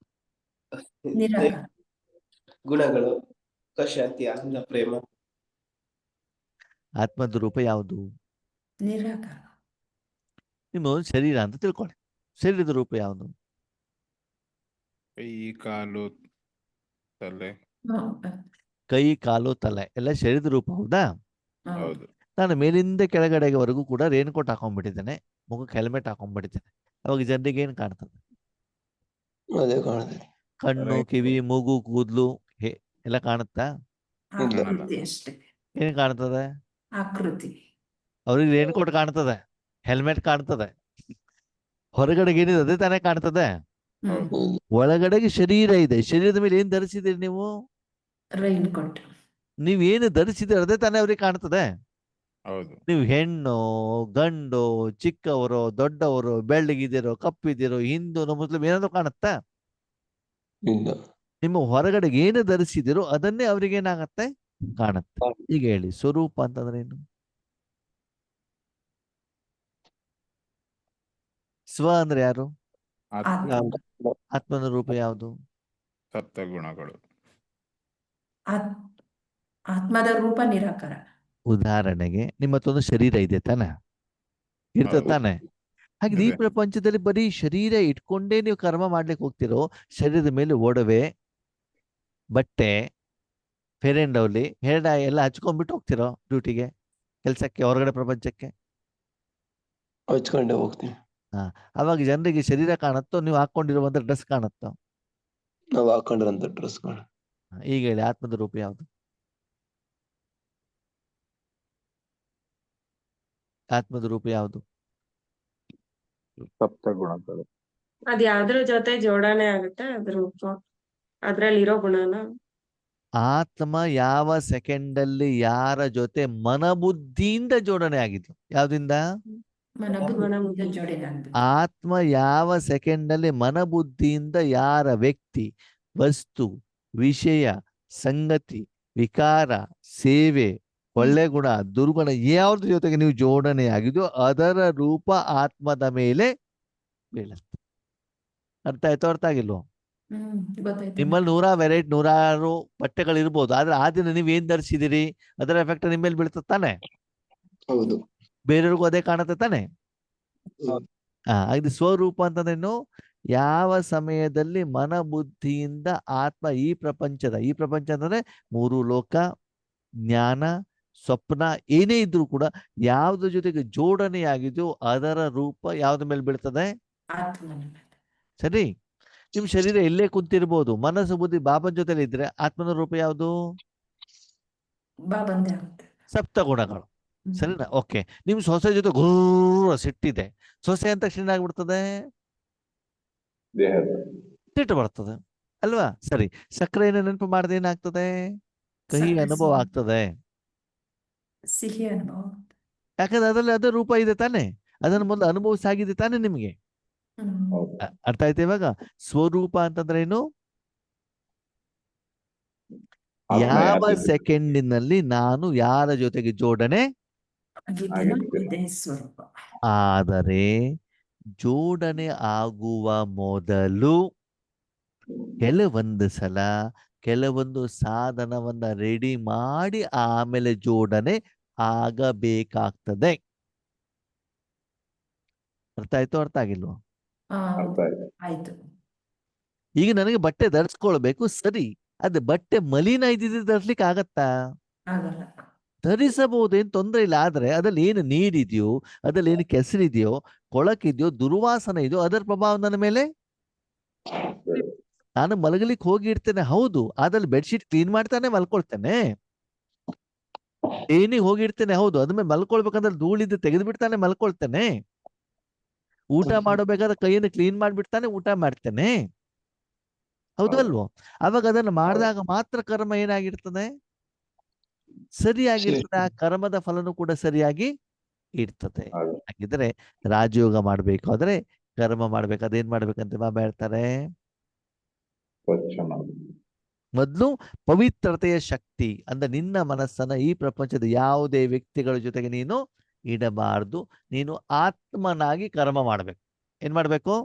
[SPEAKER 2] ನಿರಾಕಾರ.
[SPEAKER 4] ಗುಣಗಳು, ಶಾಂತಿ, ಆನಂದ, ಪ್ರೇಮ.
[SPEAKER 1] ಆತ್ಮದ ರೂಪ ಯಾವುದು?
[SPEAKER 2] ನಿರಾಕಾರ.
[SPEAKER 1] ನಿಮ್ಮ ಶರೀರ ಅಂತ ತಿಳ್ಕೊಳ್ಳಿ. ಶರೀರದ ರೂಪ ಯಾವುದು?
[SPEAKER 6] ಕೈ ಕಾಲು ತಲೆ.
[SPEAKER 1] ಕೈ ಕಾಲು ತಲೆ ಎಲ್ಲ ಶರೀರದ ರೂಪ, ಹೌದಾ?
[SPEAKER 6] ಹೌದು.
[SPEAKER 1] ನಾನು ಮೇಲಿಂದ ಕೆಳಗಡೆವರೆಗೂ ಕೂಡ ರೇನ್ಕೋಟ್ ಹಾಕೊಂಡ್ಬಿಟ್ಟಿದ್ದೇನೆ, ಮುಖಕ್ಕೆ ಹೆಲ್ಮೆಟ್ ಹಾಕೊಂಡ್ಬಿಟ್ಟಿದ್ದೇನೆ. ಅವಾಗ ಜನರಿಗೆ ಏನ್ ಕಾಣ್ತದೆ? ಕಣ್ಣು, ಕಿವಿ, ಮೂಗು, ಕೂದಲು ಎಲ್ಲ ಕಾಣುತ್ತಾ?
[SPEAKER 2] ಆಕೃತಿ ಅಷ್ಟೇ.
[SPEAKER 1] ಏನ್ ಕಾಣ್ತದೆ?
[SPEAKER 2] ಆಕೃತಿ.
[SPEAKER 1] ಅವ್ರಿಗೆ ರೇನ್ಕೋಟ್ ಕಾಣ್ತದೆ, ಹೆಲ್ಮೆಟ್ ಕಾಣ್ತದೆ, ಹೊರಗಡೆಗೆ ಏನಿದೆ ಅದೇ ತಾನೇ ಕಾಣ್ತದೆ. ಒಳಗಡೆಗೆ ಶರೀರ ಇದೆ. ಶರೀರದ ಮೇಲೆ ಏನ್ ಧರಿಸಿದಿರಿ ನೀವು?
[SPEAKER 2] Raincoat.
[SPEAKER 1] ನೀವೇನು ಧರಿಸಿದಿರಿ ಅದೇ ತಾನೇ ಅವ್ರಿಗೆ ಕಾಣ್ತದೆ.
[SPEAKER 6] ಹೌದು.
[SPEAKER 1] ನೀವು ಹೆಣ್ಣು, ಗಂಡು, ಚಿಕ್ಕವರು, ದೊಡ್ಡವರು, ಬೆಳ್ಳಗಿದಿರೋ, ಕಪ್ಪಿದಿರೋ, ಹಿಂದೂ, ಮುಸ್ಲಿಂ ಏನಾದ್ರು ಕಾಣುತ್ತಾ? ನಿಮ್ಮ ಹೊರಗಡೆಗೆ ಏನು ಧರಿಸಿದಿರೋ ಅದನ್ನೇ ಅವ್ರಿಗೆ ಏನಾಗತ್ತೆ? ಕಾಣುತ್ತೆ. ಈಗ ಹೇಳಿ, ಸ್ವರೂಪ ಅಂತಂದ್ರೆ ಏನು? ಸ್ವ ಅಂದ್ರೆ ಯಾರು? ಆತ್ಮನ ರೂಪ ಯಾವುದು?
[SPEAKER 6] ಸಪ್ತ ಗುಣಗಳು.
[SPEAKER 2] ಆತ್ಮದ ರೂಪ ನಿರಾಕಾರ.
[SPEAKER 1] ಉದಾಹರಣೆಗೆ ನಿಮ್ಮ ಹತ್ರ ಒಂದು ಶರೀರ ಇದೆ ತಾನೆ? ಇರ್ತದೆ ತಾನೆ? ಹಾಗೆ ಈ ಪ್ರಪಂಚದಲ್ಲಿ ಬರೀ ಶರೀರ ಇಟ್ಕೊಂಡೇ ನೀವು ಕರ್ಮ ಮಾಡ್ಲಿಕ್ಕೆ ಹೋಗ್ತಿರೋ, ಶರೀರದ ಮೇಲೆ ಒಡವೆ, ಬಟ್ಟೆ, fair and lovely, hair dye ಎಲ್ಲ ಹಚ್ಕೊಂಡ್ಬಿಟ್ಟು ಹೋಗ್ತಿರೋ ಡ್ಯೂಟಿಗೆ, ಕೆಲ್ಸಕ್ಕೆ, ಹೊರಗಡೆ ಪ್ರಪಂಚಕ್ಕೆ?
[SPEAKER 7] ಹಚ್ಕೊಂಡೆ ಹೋಗ್ತೀನಿ.
[SPEAKER 1] ಅವಾಗ ಜನರಿಗೆ ಶರೀರ ಕಾಣುತ್ತೋ, ನೀವು ಹಾಕೊಂಡಿರುವಂತ ಡ್ರೆಸ್ ಕಾಣುತ್ತೋ?
[SPEAKER 7] ನಾವು ಹಾಕೊಂಡಿರೋಂಥ ಡ್ರೆಸ್ ಕಾಣ.
[SPEAKER 1] ಈಗ ಹೇಳಿ, ಆತ್ಮದ ರೂಪ ಯಾವುದು? ಆತ್ಮದ ರೂಪ ಯಾವುದು?
[SPEAKER 3] ಸಪ್ತ ಗುಣಗಳು.
[SPEAKER 8] ಅದ್ ಯಾವ್ದ್ರ ಜೊತೆ ಜೋಡಣೆ ಆಗುತ್ತೆ ಅದ್ರ ರೂಪ, ಅದ್ರಲ್ಲಿರೋ ಗುಣನ?
[SPEAKER 1] ಆತ್ಮ ಯಾವ ಸೆಕೆಂಡಲ್ಲಿ ಯಾರ ಜೊತೆ ಮನಬುದ್ಧಿಯಿಂದ ಜೋಡಣೆ ಆಗಿದ್ದು? ಯಾವ್ದಿಂದ?
[SPEAKER 2] ಮನಬುದ್ಧಿ ಜೋಡಣೆ ಆಗ್ಬೇಕು.
[SPEAKER 1] ಆತ್ಮ ಯಾವ ಸೆಕೆಂಡಲ್ಲಿ ಮನಬುದ್ಧಿಯಿಂದ ಯಾರ ವ್ಯಕ್ತಿ, ವಸ್ತು, ವಿಷಯ, ಸಂಗತಿ, ವಿಕಾರ, ಸೇವೆ, ಒಳ್ಳೆ ಗುಣ, ದುರ್ಗುಣ ಯಾವ್ದ್ರ ಜೊತೆಗೆ ನೀವು ಜೋಡಣೆ ಆಗಿದೋ ಅದರ ರೂಪ ಆತ್ಮದ ಮೇಲೆ ಬೀಳುತ್ತೆ. ಅರ್ಥ ಆಯ್ತು? ಅರ್ಥ ಆಗಿಲ್ವೋ?
[SPEAKER 2] ಗೊತ್ತಾಯ್ತು.
[SPEAKER 1] ನಿಮ್ಮಲ್ಲಿ ನೂರಾರು ಬಟ್ಟೆಗಳಿರ್ಬೋದು, ಆದ್ರೆ ಆ ದಿನ ನೀವ್ ಏನ್ ಧರಿಸಿದಿರಿ ಅದರ ಎಫೆಕ್ಟ್ ನಿಮ್ಮ ಮೇಲೆ ಬೀಳ್ತದೆ ತಾನೆ?
[SPEAKER 7] ಹೌದು.
[SPEAKER 1] ಬೇರೆಯವ್ರಿಗೂ ಅದೇ ಕಾಣುತ್ತೆ ತಾನೆ? ಇದು ಸ್ವರೂಪ ಅಂತಂದ್ರೇನು? ಯಾವ ಸಮಯದಲ್ಲಿ ಮನಬುದ್ಧಿಯಿಂದ ಆತ್ಮ ಈ ಪ್ರಪಂಚ ಅಂತಂದ್ರೆ 3 ಲೋಕ, ಜ್ಞಾನ, ಸ್ವಪ್ನ ಏನೇ ಇದ್ರೂ ಕೂಡ ಯಾವ್ದ್ರ ಜೊತೆಗೆ ಜೋಡಣೆ ಆಗಿದೆಯೋ ಅದರ ರೂಪ ಯಾವ್ದ್ರ ಮೇಲೆ ಬೀಳ್ತದೆ?
[SPEAKER 2] ಆತ್ಮನ ಮೇಲೆ.
[SPEAKER 1] ಸರಿ. ನಿಮ್ ಶರೀರ ಎಲ್ಲೇ ಕುಂತಿರ್ಬೋದು, ಮನಸ್ಸು ಬುದ್ಧಿ ಬಾಬನ ಜೊತೆಲಿ ಇದ್ರೆ ಆತ್ಮನ ರೂಪ ಯಾವುದು?
[SPEAKER 2] ಬಂದೇ ಆಗುತ್ತೆ.
[SPEAKER 1] ಸಪ್ತ ಗುಣಗಳು.
[SPEAKER 2] ಹ್ಮ್.
[SPEAKER 1] ಸರಿನಾ? ಓಕೆ. ನಿಮ್ ಸೊಸೆ ಜೊತೆ ಗುರ್ರ ಸಿಟ್ಟಿದೆ, ಸೊಸೆ ಅಂತ ತಕ್ಷಣ ಏನಾಗ್ಬಿಡ್ತದೆ?
[SPEAKER 3] ದೇಹದ
[SPEAKER 1] ಸಿಟ್ಟು ಬರ್ತದೆ ಅಲ್ವಾ? ಸರಿ. ಸಕ್ಕರೆಯನ್ನು ನೆನಪು ಮಾಡದೆ ಏನಾಗ್ತದೆ? ಕಹಿ
[SPEAKER 2] ಸಕ್ಕರೆ
[SPEAKER 1] ಅನುಭವ
[SPEAKER 2] ಸಿಹಿ.
[SPEAKER 1] ಆಗ್ತದೆ.
[SPEAKER 2] ಸಿಹಿ ಅನುಭವ.
[SPEAKER 1] ಯಾಕಂದ್ರೆ ಅದರಲ್ಲಿ ಅದೇ ರೂಪ ಇದೆ ತಾನೆ, ಅದನ್ನು ಮೊದಲು ಅನುಭವಿಸಾಗಿದೆ ತಾನೆ ನಿಮ್ಗೆ.
[SPEAKER 2] ಹ್ಮ್.
[SPEAKER 3] ಹೌದು.
[SPEAKER 1] ಅರ್ಥ ಆಯ್ತು ಇವಾಗ? ಸ್ವರೂಪ ಅಂತಂದ್ರೆ ಏನು?
[SPEAKER 3] ಆತ್ಮ
[SPEAKER 1] ಯಾವ
[SPEAKER 3] ಯಾವ್ದು?
[SPEAKER 1] ಸೆಕೆಂಡಿನಲ್ಲಿ ನಾನು ಯಾರ ಜೊತೆಗೆ ಜೋಡಣೆ
[SPEAKER 2] ಆಗಿದ್ದೇನೋ
[SPEAKER 3] ಆಗಿದ್ದೇನೆ.
[SPEAKER 2] ಇದೇ ಸ್ವರೂಪ.
[SPEAKER 1] ಆದರೆ ಜೋಡಣೆ ಆಗುವ ಮೊದಲು ಕೆಲವೊಂದು ಸಲ ಕೆಲವೊಂದು ಸಾಧನವನ್ನ ರೆಡಿ ಮಾಡಿ ಆಮೇಲೆ ಜೋಡಣೆ ಆಗಬೇಕಾಗ್ತದೆ. ಅರ್ಥ ಆಯ್ತು? ಅರ್ಥ ಆಗಿಲ್ವೋ?
[SPEAKER 2] ಆ,
[SPEAKER 3] ಅರ್ಥ ಆಯ್ತು.
[SPEAKER 2] ಆಯ್ತು.
[SPEAKER 1] ಈಗ ನನಗೆ ಬಟ್ಟೆ ಧರಿಸ್ಕೊಳ್ಬೇಕು, ಸರಿ. ಅದು ಬಟ್ಟೆ ಮಲಿನ ಇದ್ದಿದ್ದು ಧರಿಸ್ಲಿಕ್ಕೆ ಆಗತ್ತಾ?
[SPEAKER 2] ಆಗಲ್ಲ.
[SPEAKER 1] ಧರಿಸಬಹುದು, ಏನು ತೊಂದರೆ ಇಲ್ಲ. ಆದ್ರೆ ಅದ್ರಲ್ಲಿ ಏನು ನೀರಿದೆಯೋ, ಅದ್ರಲ್ಲಿ ಏನು ಕೆಸರಿದೆಯೋ, ಕೊಳಕಿದೆಯೋ, ದುರ್ವಾಸನೆ ಇದೆಯೋ, ಅದರ ಪ್ರಭಾವ ನನ್ನ ಮೇಲೆ. ನಾನು ಮಲಗಲಿಕ್ಕೆ ಹೋಗಿರ್ತೇನೆ, ಹೌದು. ಅದ್ರಲ್ಲಿ ಬೆಡ್ಶೀಟ್ ಕ್ಲೀನ್ ಮಾಡ್ತಾನೆ ಮಲ್ಕೊಳ್ತೇನೆ. ಏನಿಗೆ ಹೋಗಿರ್ತೇನೆ, ಹೌದು. ಅದ್ಮೇಲೆ ಮಲ್ಕೊಳ್ಬೇಕಂದ್ರೆ ಧೂಳಿದ್ದು ತೆಗೆದು ಬಿಡ್ತಾನೆ ಮಲ್ಕೊಳ್ತೇನೆ. ಊಟ ಮಾಡಬೇಕಾದ್ರೆ ಕೈಯನ್ನು ಕ್ಲೀನ್ ಮಾಡ್ಬಿಡ್ತಾನೆ ಊಟ ಮಾಡ್ತೇನೆ, ಹೌದಲ್ವೋ? ಅವಾಗ ಅದನ್ನು ಮಾಡಿದಾಗ ಮಾತ್ರ ಕರ್ಮ ಏನಾಗಿರ್ತದೆ? ಸರಿಯಾಗಿರ್ತದೆ. ಆ ಕರ್ಮದ ಫಲನೂ ಕೂಡ ಸರಿಯಾಗಿ ಇರ್ತದೆ.
[SPEAKER 3] ಹೌದು.
[SPEAKER 1] ಹಾಗಿದ್ರೆ ರಾಜಯೋಗ ಮಾಡ್ಬೇಕಾದ್ರೆ ಕರ್ಮ ಮಾಡ್ಬೇಕಾದ್ರೆ ಏನ್ ಮಾಡ್ಬೇಕಂತ ಬಾಬಾ ಹೇಳ್ತಾರೆ?
[SPEAKER 3] ಸ್ವಚ್ಛ ಮಾಡು.
[SPEAKER 1] ಮೊದಲು ಪವಿತ್ರತೆಯ ಶಕ್ತಿ ಅಂದ್ರೆ ನಿನ್ನ ಮನಸ್ಸನ್ನ ಈ ಪ್ರಪಂಚದ ಯಾವುದೇ ವ್ಯಕ್ತಿಗಳ ಜೊತೆಗೆ ನೀನು ಇಡಬಾರ್ದು. ನೀನು ಆತ್ಮನಾಗಿ ಕರ್ಮ ಮಾಡ್ಬೇಕು. ಏನ್ ಮಾಡ್ಬೇಕು?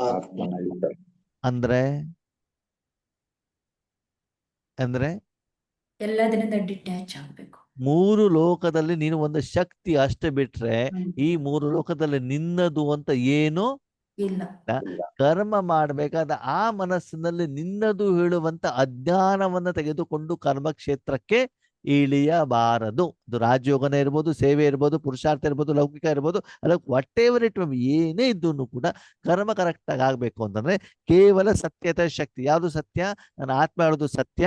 [SPEAKER 3] ಆತ್ಮನಾಗಿ
[SPEAKER 1] ಅಂದ್ರೆ ಅಂದ್ರೆ
[SPEAKER 2] ಎಲ್ಲದರಿಂದ ಡಿಟ್ಯಾಚ್ ಆಗ್ಬೇಕು.
[SPEAKER 1] ಮೂರು ಲೋಕದಲ್ಲಿ ನೀನು ಒಂದು ಶಕ್ತಿ ಅಷ್ಟೇ ಬಿಟ್ರೆ
[SPEAKER 2] ಹ್ಮ್.
[SPEAKER 1] ಈ ಮೂರು ಲೋಕದಲ್ಲಿ ನಿನ್ನದು ಅಂತ ಏನು
[SPEAKER 2] ಇಲ್ಲ.
[SPEAKER 1] ಕರ್ಮ ಮಾಡಬೇಕಾದ ಆ ಮನಸ್ಸಿನಲ್ಲಿ ನಿನ್ನದು ಹೇಳುವಂತ ಅಜ್ಞಾನವನ್ನ ತೆಗೆದುಕೊಂಡು ಕರ್ಮ ಕ್ಷೇತ್ರಕ್ಕೆ ಇಳಿಯಬಾರದು. ಅದು ರಾಜಯೋಗನ ಇರ್ಬೋದು, ಸೇವೆ ಇರ್ಬೋದು, ಪುರುಷಾರ್ಥ ಇರ್ಬೋದು, ಲೌಕಿಕ ಇರ್ಬೋದು, ಅದಕ್ಕೆ ವಾಟ್ ಎವರ್ ಇಟ್ ಏನೇ ಇದ್ದೂ ಕೂಡ ಕರ್ಮ ಕರೆಕ್ಟ್ ಆಗಿ ಆಗ್ಬೇಕು ಅಂತಂದ್ರೆ ಕೇವಲ ಸತ್ಯತೆ ಶಕ್ತಿ. ಯಾವುದು ಸತ್ಯ? ನನ್ನ ಆತ್ಮ ಹೇಳೋದು ಸತ್ಯ,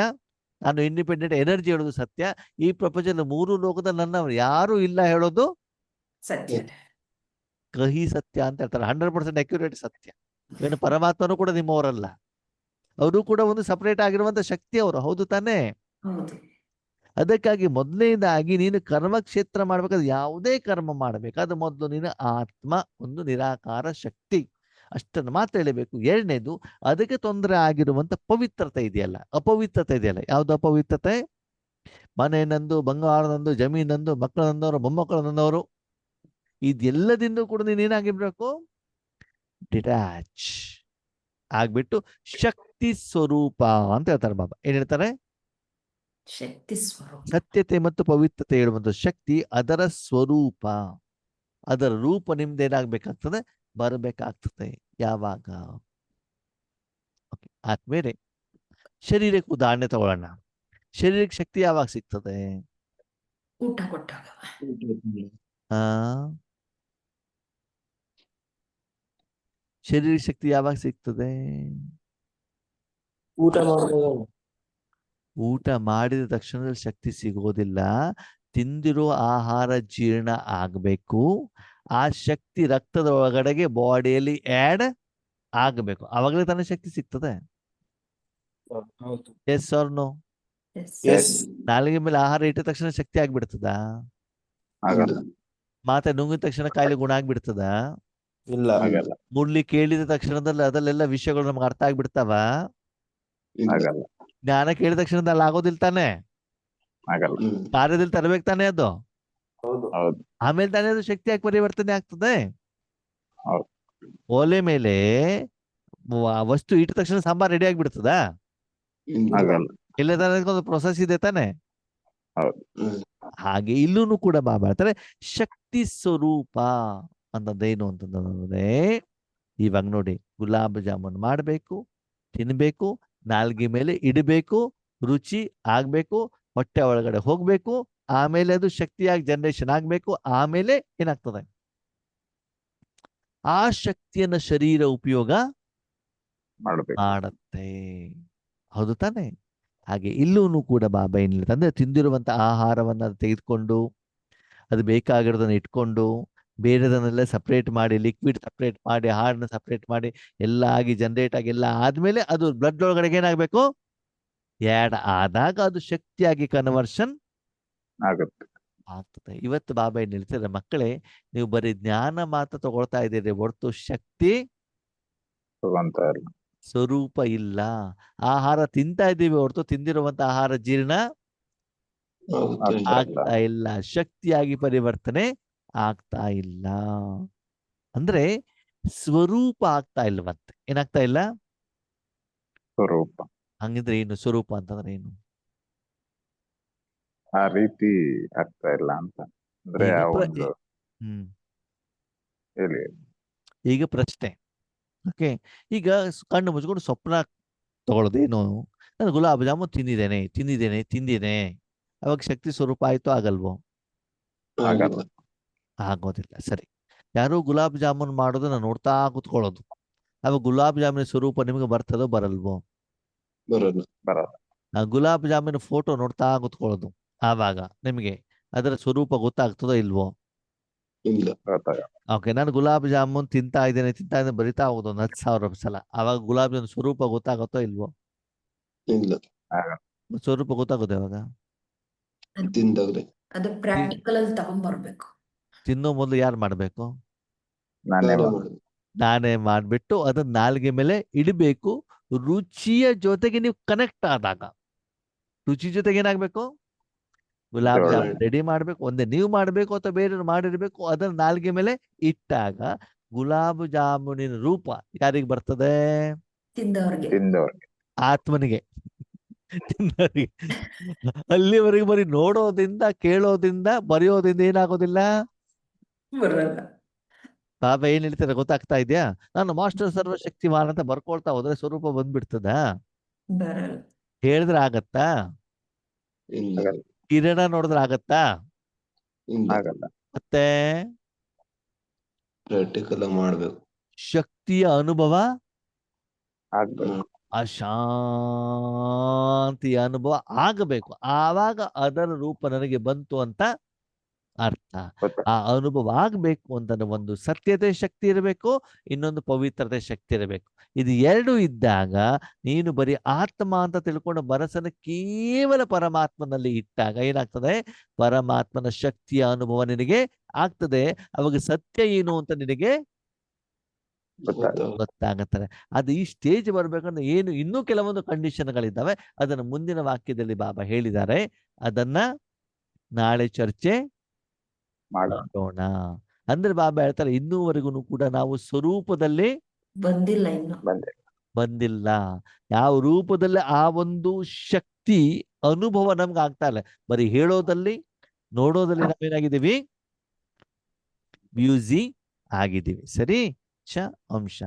[SPEAKER 1] ನಾನು ಇಂಡಿಪೆಂಡೆಂಟ್ ಎನರ್ಜಿ ಹೇಳೋದು ಸತ್ಯ. ಈ ಪ್ರಪಂಚದ ಮೂರು ಲೋಕದಲ್ಲಿ ನನ್ನ ಯಾರು ಇಲ್ಲ ಹೇಳೋದು
[SPEAKER 2] ಸತ್ಯ.
[SPEAKER 1] ಕಹಿ ಸತ್ಯ ಅಂತ ಹೇಳ್ತಾರೆ. 100% ಅಕ್ಯುರೇಟ್ ಸತ್ಯ. ಏನು ಪರಮಾತ್ಮನು ಕೂಡ ನಿಮ್ಮವರಲ್ಲ, ಅವರು ಕೂಡ ಒಂದು ಸಪರೇಟ್ ಆಗಿರುವಂತ ಶಕ್ತಿ ಅವರು, ಹೌದು ತಾನೇ?
[SPEAKER 2] ಹೌದು.
[SPEAKER 1] ಅದಕ್ಕಾಗಿ ಮೊದಲನೇದಾಗಿ ನೀನು ಕರ್ಮ ಕ್ಷೇತ್ರ ಮಾಡ್ಬೇಕಾದ್ರೆ ಯಾವುದೇ ಕರ್ಮ ಮಾಡಬೇಕಾದ್ರೆ ಮೊದಲು ನೀನು ಆತ್ಮ ಒಂದು ನಿರಾಕಾರ ಶಕ್ತಿ ಅಷ್ಟನ್ನು ಮಾತ್ರ ಹೇಳಬೇಕು. ಎರಡನೇದು, ಅದಕ್ಕೆ ತೊಂದರೆ ಆಗಿರುವಂತ ಪವಿತ್ರತೆ ಇದೆಯಲ್ಲ, ಅಪವಿತ್ರತೆ ಇದೆಯಲ್ಲ. ಯಾವ್ದು ಅಪವಿತ್ರತೆ? ಮನೆ ನಂದು, ಬಂಗಾರ ನಂದು, ಜಮೀನ್ ನಂದು, ಮಕ್ಕಳ ನಂದವರು, ಮೊಮ್ಮಕ್ಕಳು ನಂದವರು, ಇದೆಲ್ಲದಿಂದ ಕೂಡ ನೀನೇನಾಗಿರ್ಬೇಕು? ಡಿಟ್ಯಾಚ್ ಆಗ್ಬಿಟ್ಟು ಶಕ್ತಿ ಸ್ವರೂಪ ಅಂತ ಹೇಳ್ತಾರೆ ಬಾಬಾ. ಏನ್ ಹೇಳ್ತಾರೆ?
[SPEAKER 2] ಶಕ್ತಿ ಸ್ವರೂಪ.
[SPEAKER 1] ಸತ್ಯತೆ ಮತ್ತು ಪವಿತ್ರತೆ ಹೇಳುವಂತ ಶಕ್ತಿ ಅದರ ಸ್ವರೂಪ, ಅದರ ರೂಪ ನಿಮ್ದೇನಾಗ್ಬೇಕಾಗ್ತದೆ? ಬರಬೇಕಾಗ್ತದೆ. ಯಾವಾಗ? ಆದ್ಮೇಲೆ ಶರೀರಕ್ಕೆ ಉದಾಹರಣೆ ತಗೊಳ್ಳೋಣ. ಶರೀರಕ್ಕೆ ಶಕ್ತಿ ಯಾವಾಗ ಸಿಗ್ತದೆ?
[SPEAKER 2] ಊಟ ಕೊಟ್ಟಾಗ.
[SPEAKER 1] ಆ ಶರೀರ ಶಕ್ತಿ ಯಾವಾಗ ಸಿಗ್ತದೆ?
[SPEAKER 7] ಊಟ ಮಾಡುವಾಗ.
[SPEAKER 1] ಊಟ ಮಾಡಿದ ತಕ್ಷಣದಲ್ಲಿ ಶಕ್ತಿ ಸಿಗೋದಿಲ್ಲ. ತಿಂದಿರೋ ಆಹಾರ ಜೀರ್ಣ ಆಗ್ಬೇಕು, ಆ ಶಕ್ತಿ ರಕ್ತದ ಒಳಗಡೆಗೆ ಬಾಡಿಯಲ್ಲಿ ಆಡ್ ಆಗ್ಬೇಕು, ಅವಾಗಲೇ ತಾನೇ ಶಕ್ತಿ ಸಿಗ್ತದೆ.
[SPEAKER 7] ಹೌದು.
[SPEAKER 1] Yes or no?
[SPEAKER 2] Yes.
[SPEAKER 7] Yes.
[SPEAKER 1] ನಾಲಿಗೆ ಮೇಲೆ ಆಹಾರ ಇಟ್ಟ ತಕ್ಷಣ ಶಕ್ತಿ ಆಗ್ಬಿಡ್ತದಾ?
[SPEAKER 3] ಆಗಲ್ಲ.
[SPEAKER 1] ಮಾತೆ ನುಂಗಿದ ತಕ್ಷಣ ಕಾಯಿಲೆ ಗುಣ ಆಗ್ಬಿಡ್ತದ?
[SPEAKER 7] ಇಲ್ಲ.
[SPEAKER 3] ಆಗಲ್ಲ.
[SPEAKER 1] ಮುರ್ಲಿ ಕೇಳಿದ ತಕ್ಷಣದಲ್ಲಿ ಅದಲ್ಲೆಲ್ಲ ವಿಷಯಗಳು ನಮ್ಗೆ ಅರ್ಥ ಆಗ್ಬಿಡ್ತಾವ?
[SPEAKER 3] ಆಗಲ್ಲ.
[SPEAKER 1] ಜ್ಞಾನ ಕೇಳಿದ ತಕ್ಷಣದಲ್ಲಿ ಆಗೋದಿಲ್ಲ ತಾನೆ?
[SPEAKER 3] ಆಗಲ್ಲ.
[SPEAKER 1] ಕಾರ್ಯದಲ್ಲಿ ತರಬೇಕು ತಾನೆ ಅದು?
[SPEAKER 7] ಹೌದು.
[SPEAKER 3] ಹೌದು.
[SPEAKER 1] ಆಮೇಲೆ ತಾನೇ ಅದು ಶಕ್ತಿಯಾಗಿ ಪರಿವರ್ತನೆ ಆಗ್ತದೆ.
[SPEAKER 3] ಹೌದು.
[SPEAKER 1] ಒಲೆ ಮೇಲೆ ವಸ್ತು ಇಟ್ಟ ತಕ್ಷಣ ಸಾಂಬಾರ್ ರೆಡಿ ಆಗ್ಬಿಡ್ತದ?
[SPEAKER 3] ಆಗಲ್ಲ.
[SPEAKER 1] ಇಲ್ಲ ತಾನೇ, ಒಂದು ಪ್ರೊಸೆಸ್ ಇದೆ ತಾನೆ?
[SPEAKER 3] ಹೌದು.
[SPEAKER 1] ಹಾಗೆ ಇಲ್ಲೂ ಕೂಡ ಬಾಬಾ ಹೇಳ್ತಾರೆ ಶಕ್ತಿ ಸ್ವರೂಪ ಅಂತಂದೇನು ಅಂತಂದ್ರೆ, ಇವಾಗ ನೋಡಿ, ಗುಲಾಬ್ ಜಾಮೂನ್ ಮಾಡಬೇಕು, ತಿನ್ಬೇಕು, ನಾಲ್ಗೆ ಮೇಲೆ ಇಡಬೇಕು, ರುಚಿ ಆಗ್ಬೇಕು, ಹೊಟ್ಟೆ ಒಳಗಡೆ ಹೋಗ್ಬೇಕು, ಆಮೇಲೆ ಅದು ಶಕ್ತಿಯಾಗಿ ಜನರೇಷನ್ ಆಗ್ಬೇಕು, ಆಮೇಲೆ ಏನಾಗ್ತದೆ ಆ ಶಕ್ತಿಯನ್ನ ಶರೀರ ಉಪಯೋಗ
[SPEAKER 3] ಮಾಡ್ಬೇಕು.
[SPEAKER 1] ಮಾಡತ್ತೆ. ಹೌದು ತಾನೆ? ಹಾಗೆ ಇಲ್ಲೂ ಕೂಡ ಬಾಬಾ ಏನ್ ಹೇಳ್ತಾರೆ ಅಂದ್ರೆ ತಿಂದಿರುವಂತ ಆಹಾರವನ್ನ ತೆಗೆದುಕೊಂಡು ಅದು ಬೇಕಾಗಿರೋದನ್ನ ಇಟ್ಕೊಂಡು ಬೇರೆದನ್ನೆಲ್ಲ ಸಪ್ರೇಟ್ ಮಾಡಿ, ಲಿಕ್ವಿಡ್ ಸಪ್ರೇಟ್ ಮಾಡಿ, ಹಾರ್ಡ್ನ ಸಪ್ರೇಟ್ ಮಾಡಿ ಎಲ್ಲ ಆಗಿ ಜನರೇಟ್ ಆಗಿ ಎಲ್ಲ ಆದ್ಮೇಲೆ ಅದು ಬ್ಲಡ್ ಒಳಗಡೆಗೆ ಏನಾಗಬೇಕು, ಆ್ಯಡ್ ಆದಾಗ ಅದು ಶಕ್ತಿಯಾಗಿ ಕನ್ವರ್ಷನ್
[SPEAKER 3] ಆಗುತ್ತೆ.
[SPEAKER 1] ಆಗ್ತದೆ. ಇವತ್ತು ಬಾಬಾ ಏನ್ ಹೇಳ್ತಾರೆ, ಮಕ್ಕಳೇ ನೀವು ಬರೀ ಜ್ಞಾನ ಮಾತ್ರ ತಗೊಳ್ತಾ ಇದ್ದೀರಿ, ಹೊರತು ಶಕ್ತಿ
[SPEAKER 3] ತಗೊಂತ ಇಲ್ಲ.
[SPEAKER 1] ಸ್ವರೂಪ ಇಲ್ಲ. ಆಹಾರ ತಿಂತಾ ಇದ್ದೀವಿ ಹೊರತು ತಿಂದಿರುವಂತ ಆಹಾರ ಜೀರ್ಣ ಆಗ್ತಾ ಇಲ್ಲ, ಶಕ್ತಿಯಾಗಿ ಪರಿವರ್ತನೆ ಆಗ್ತಾ ಇಲ್ಲ. ಅಂದ್ರೆ ಸ್ವರೂಪ ಆಗ್ತಾ ಇಲ್ವಂತೆ. ಏನಾಗ್ತಾ ಇಲ್ಲ?
[SPEAKER 3] ಸ್ವರೂಪ.
[SPEAKER 1] ಹಂಗಿದ್ರೆ ಏನು ಸ್ವರೂಪ ಅಂತಂದ್ರೆ ಏನು?
[SPEAKER 3] ಆ ರೀತಿ ಆಗ್ತಾ ಇಲ್ಲ ಅಂತ ಅಂದ್ರೆ
[SPEAKER 1] ಈಗ
[SPEAKER 3] ಆ ಒಂದು ಹೇಳಿ.
[SPEAKER 1] ಈಗ ಪ್ರಶ್ನೆ, ಓಕೆ, ಈಗ ಕಣ್ಣು ಮುಚ್ಕೊಂಡು ಸ್ವಪ್ನ ತಗೊಳ್ಳೋದೇನು, ನಾನು ಗುಲಾಬ್ ಜಾಮೂನ್ ತಿಂದಿದ್ದೇನೆ, ಅವಾಗ ಶಕ್ತಿ ಸ್ವರೂಪ ಆಯ್ತು ಆಗಲ್ವೋ?
[SPEAKER 3] ಆಗಲ್ಲ.
[SPEAKER 1] ಆಗೋದಿಲ್ಲ. ಸರಿ, ಯಾರೋ ಗುಲಾಬ್ ಜಾಮೂನ್ ಮಾಡೋದನ್ನ ನೋಡ್ತಾ ಕೂತ್ಕೊಳ್ಳೋದು, ಅವಾಗ ಗುಲಾಬ್ ಜಾಮೂನ್ ಸ್ವರೂಪ ನಿಮ್ಗೆ ಬರ್ತದೋ ಬರಲ್ವೋ?
[SPEAKER 3] ಬರಲ್ಲ.
[SPEAKER 1] ಗುಲಾಬ್ ಜಾಮೂನ್ ಫೋಟೋ ನೋಡ್ತಾ ಕೂತ್ಕೊಳ್ಳೋದು, ಆವಾಗ ನಿಮಗೆ ಅದರ ಸ್ವರೂಪ ಗೊತ್ತಾಗ್ತದೋ ಇಲ್ವೋ?
[SPEAKER 3] ಗೊತ್ತಾಗಲ್ಲ.
[SPEAKER 1] ಓಕೆ, ನಾನು ಗುಲಾಬ್ ಜಾಮೂನ್ ತಿಂತಾ ಇದ್ದೇನೆ ಬರಿತಾ ಹೋಗೋದು ಒಂದು 10,000 ಸಲ, ಆವಾಗ ಗುಲಾಬ್ ಜಾಮೂನ್ ಸ್ವರೂಪ ಗೊತ್ತಾಗುತ್ತೋ ಇಲ್ವೋ? ಸ್ವರೂಪ ಗೊತ್ತಾಗೋದು ಯಾವಾಗ?
[SPEAKER 2] ಅದು ಪ್ರಾಕ್ಟಿಕಲ್ ಅಲ್ಲಿ ತಗೊಂಡ್ಬರ್ಬೇಕು.
[SPEAKER 1] ತಿನ್ನೋ ಮೊದಲು ಯಾರು ಮಾಡ್ಬೇಕು?
[SPEAKER 3] ನಾನೇ
[SPEAKER 1] ನಾನೇ ಮಾಡ್ಬಿಟ್ಟು ಅದನ್ನ ನಾಲ್ಗೆ ಮೇಲೆ ಇಡಬೇಕು. ರುಚಿಯ ಜೊತೆಗೆ ನೀವು ಕನೆಕ್ಟ್ ಆದಾಗ, ರುಚಿ ಜೊತೆಗೆ ಏನಾಗ್ಬೇಕು? ಗುಲಾಬ್ ಜಾಮೂನ್ ರೆಡಿ ಮಾಡ್ಬೇಕು, ಒಂದೇ ನೀವು ಮಾಡ್ಬೇಕು ಅಥವಾ ಬೇರೆಯವ್ರು ಮಾಡಿರ್ಬೇಕು. ಅದನ್ನ ನಾಲ್ಗೆ ಮೇಲೆ ಇಟ್ಟಾಗ ಗುಲಾಬ್ ಜಾಮೂನಿನ ರೂಪ ಯಾರಿಗೆ ಬರ್ತದೆ?
[SPEAKER 2] ತಿಂದವ್ರಿಗೆ.
[SPEAKER 1] ಆತ್ಮನಿಗೆ, ತಿನ್ನೋರಿಗೆ. ಅಲ್ಲಿವರೆಗೆ ಬರೀ ನೋಡೋದ್ರಿಂದ, ಕೇಳೋದ್ರಿಂದ, ಬರೆಯೋದ್ರಿಂದ ಏನಾಗೋದಿಲ್ಲ.
[SPEAKER 2] ಬರಲ್ಲ.
[SPEAKER 1] ಬಾಬಾ ಏನ್ ಹೇಳ್ತಾರೆ ಗೊತ್ತಾಗ್ತಾ ಇದೆಯಾ? ನಾನು ಮಾಸ್ಟರ್ ಸರ್ವಶಕ್ತಿಮಾನ್ ಅಂತ ಬರ್ಕೊಳ್ತಾ ಹೋದ್ರೆ ಸ್ವರೂಪ ಬಂದ್ಬಿಡ್ತದ?
[SPEAKER 2] ಬರಲ್ಲ.
[SPEAKER 1] ಹೇಳಿದ್ರೆ ಆಗತ್ತಾ? ಕಿರಣ ನೋಡಿದ್ರೆ ಆಗತ್ತಾ?
[SPEAKER 3] ಆಗಲ್ಲ.
[SPEAKER 1] ಮತ್ತೆ
[SPEAKER 7] ಪ್ರಾಕ್ಟಿಕಲ್ ಮಾಡ್ಬೇಕು.
[SPEAKER 1] ಶಕ್ತಿಯ ಅನುಭವ
[SPEAKER 3] ಆಗ್ಬೇಕು.
[SPEAKER 1] ಅಶಾಂತಿಯ ಅನುಭವ ಆಗಬೇಕು, ಆವಾಗ ಅದರ ರೂಪ ನನಗೆ ಬಂತು ಅಂತ ಅರ್ಥ. ಆ ಅನುಭವ ಆಗ್ಬೇಕು ಅಂತಂದ್ರೆ ಒಂದು ಸತ್ಯತೆ ಶಕ್ತಿ ಇರಬೇಕು, ಇನ್ನೊಂದು ಪವಿತ್ರತೆ ಶಕ್ತಿ ಇರಬೇಕು. ಇದು ಎರಡು ಇದ್ದಾಗ ನೀನು ಬರೀ ಆತ್ಮ ಅಂತ ತಿಳ್ಕೊಂಡು ಮನಸ್ಸನ್ನು ಕೇವಲ ಪರಮಾತ್ಮನಲ್ಲಿ ಇಟ್ಟಾಗ ಏನಾಗ್ತದೆ? ಪರಮಾತ್ಮನ ಶಕ್ತಿಯ ಅನುಭವ ನಿನಗೆ ಆಗ್ತದೆ. ಅವಾಗ ಸತ್ಯ ಏನು ಅಂತ ನಿನಗೆ ಗೊತ್ತಾಗುತ್ತದೆ. ಅದು ಈ ಸ್ಟೇಜ್ ಬರ್ಬೇಕಂದ್ರೆ ಏನು ಇನ್ನೂ ಕೆಲವೊಂದು ಕಂಡೀಷನ್ಗಳಿದ್ದಾವೆ, ಅದನ್ನು ಮುಂದಿನ ವಾಕ್ಯದಲ್ಲಿ ಬಾಬಾ ಹೇಳಿದ್ದಾರೆ. ಅದನ್ನ ನಾಳೆ ಚರ್ಚೆ ಮಾಡೋಣ. ಅಂದ್ರೆ ಬಾಬಾ ಹೇಳ್ತಾರೆ ಇನ್ನೂವರೆಗೂ ಕೂಡ ನಾವು ಸ್ವರೂಪದಲ್ಲಿ
[SPEAKER 2] ಬಂದಿಲ್ಲ ಇನ್ನು.
[SPEAKER 1] ಬಂದಿಲ್ಲ. ಯಾವ ರೂಪದಲ್ಲಿ ಆ ಒಂದು ಶಕ್ತಿ ಅನುಭವ ನಮ್ಗೆ ಆಗ್ತಾ ಇಲ್ಲ. ಬರೀ ಹೇಳೋದಲ್ಲಿ, ನೋಡೋದಲ್ಲಿ ನಾವೇನಾಗಿದ್ದೀವಿ? ಬ್ಯೂಸಿ ಆಗಿದ್ದೀವಿ. ಸರಿ, ಅಂಶ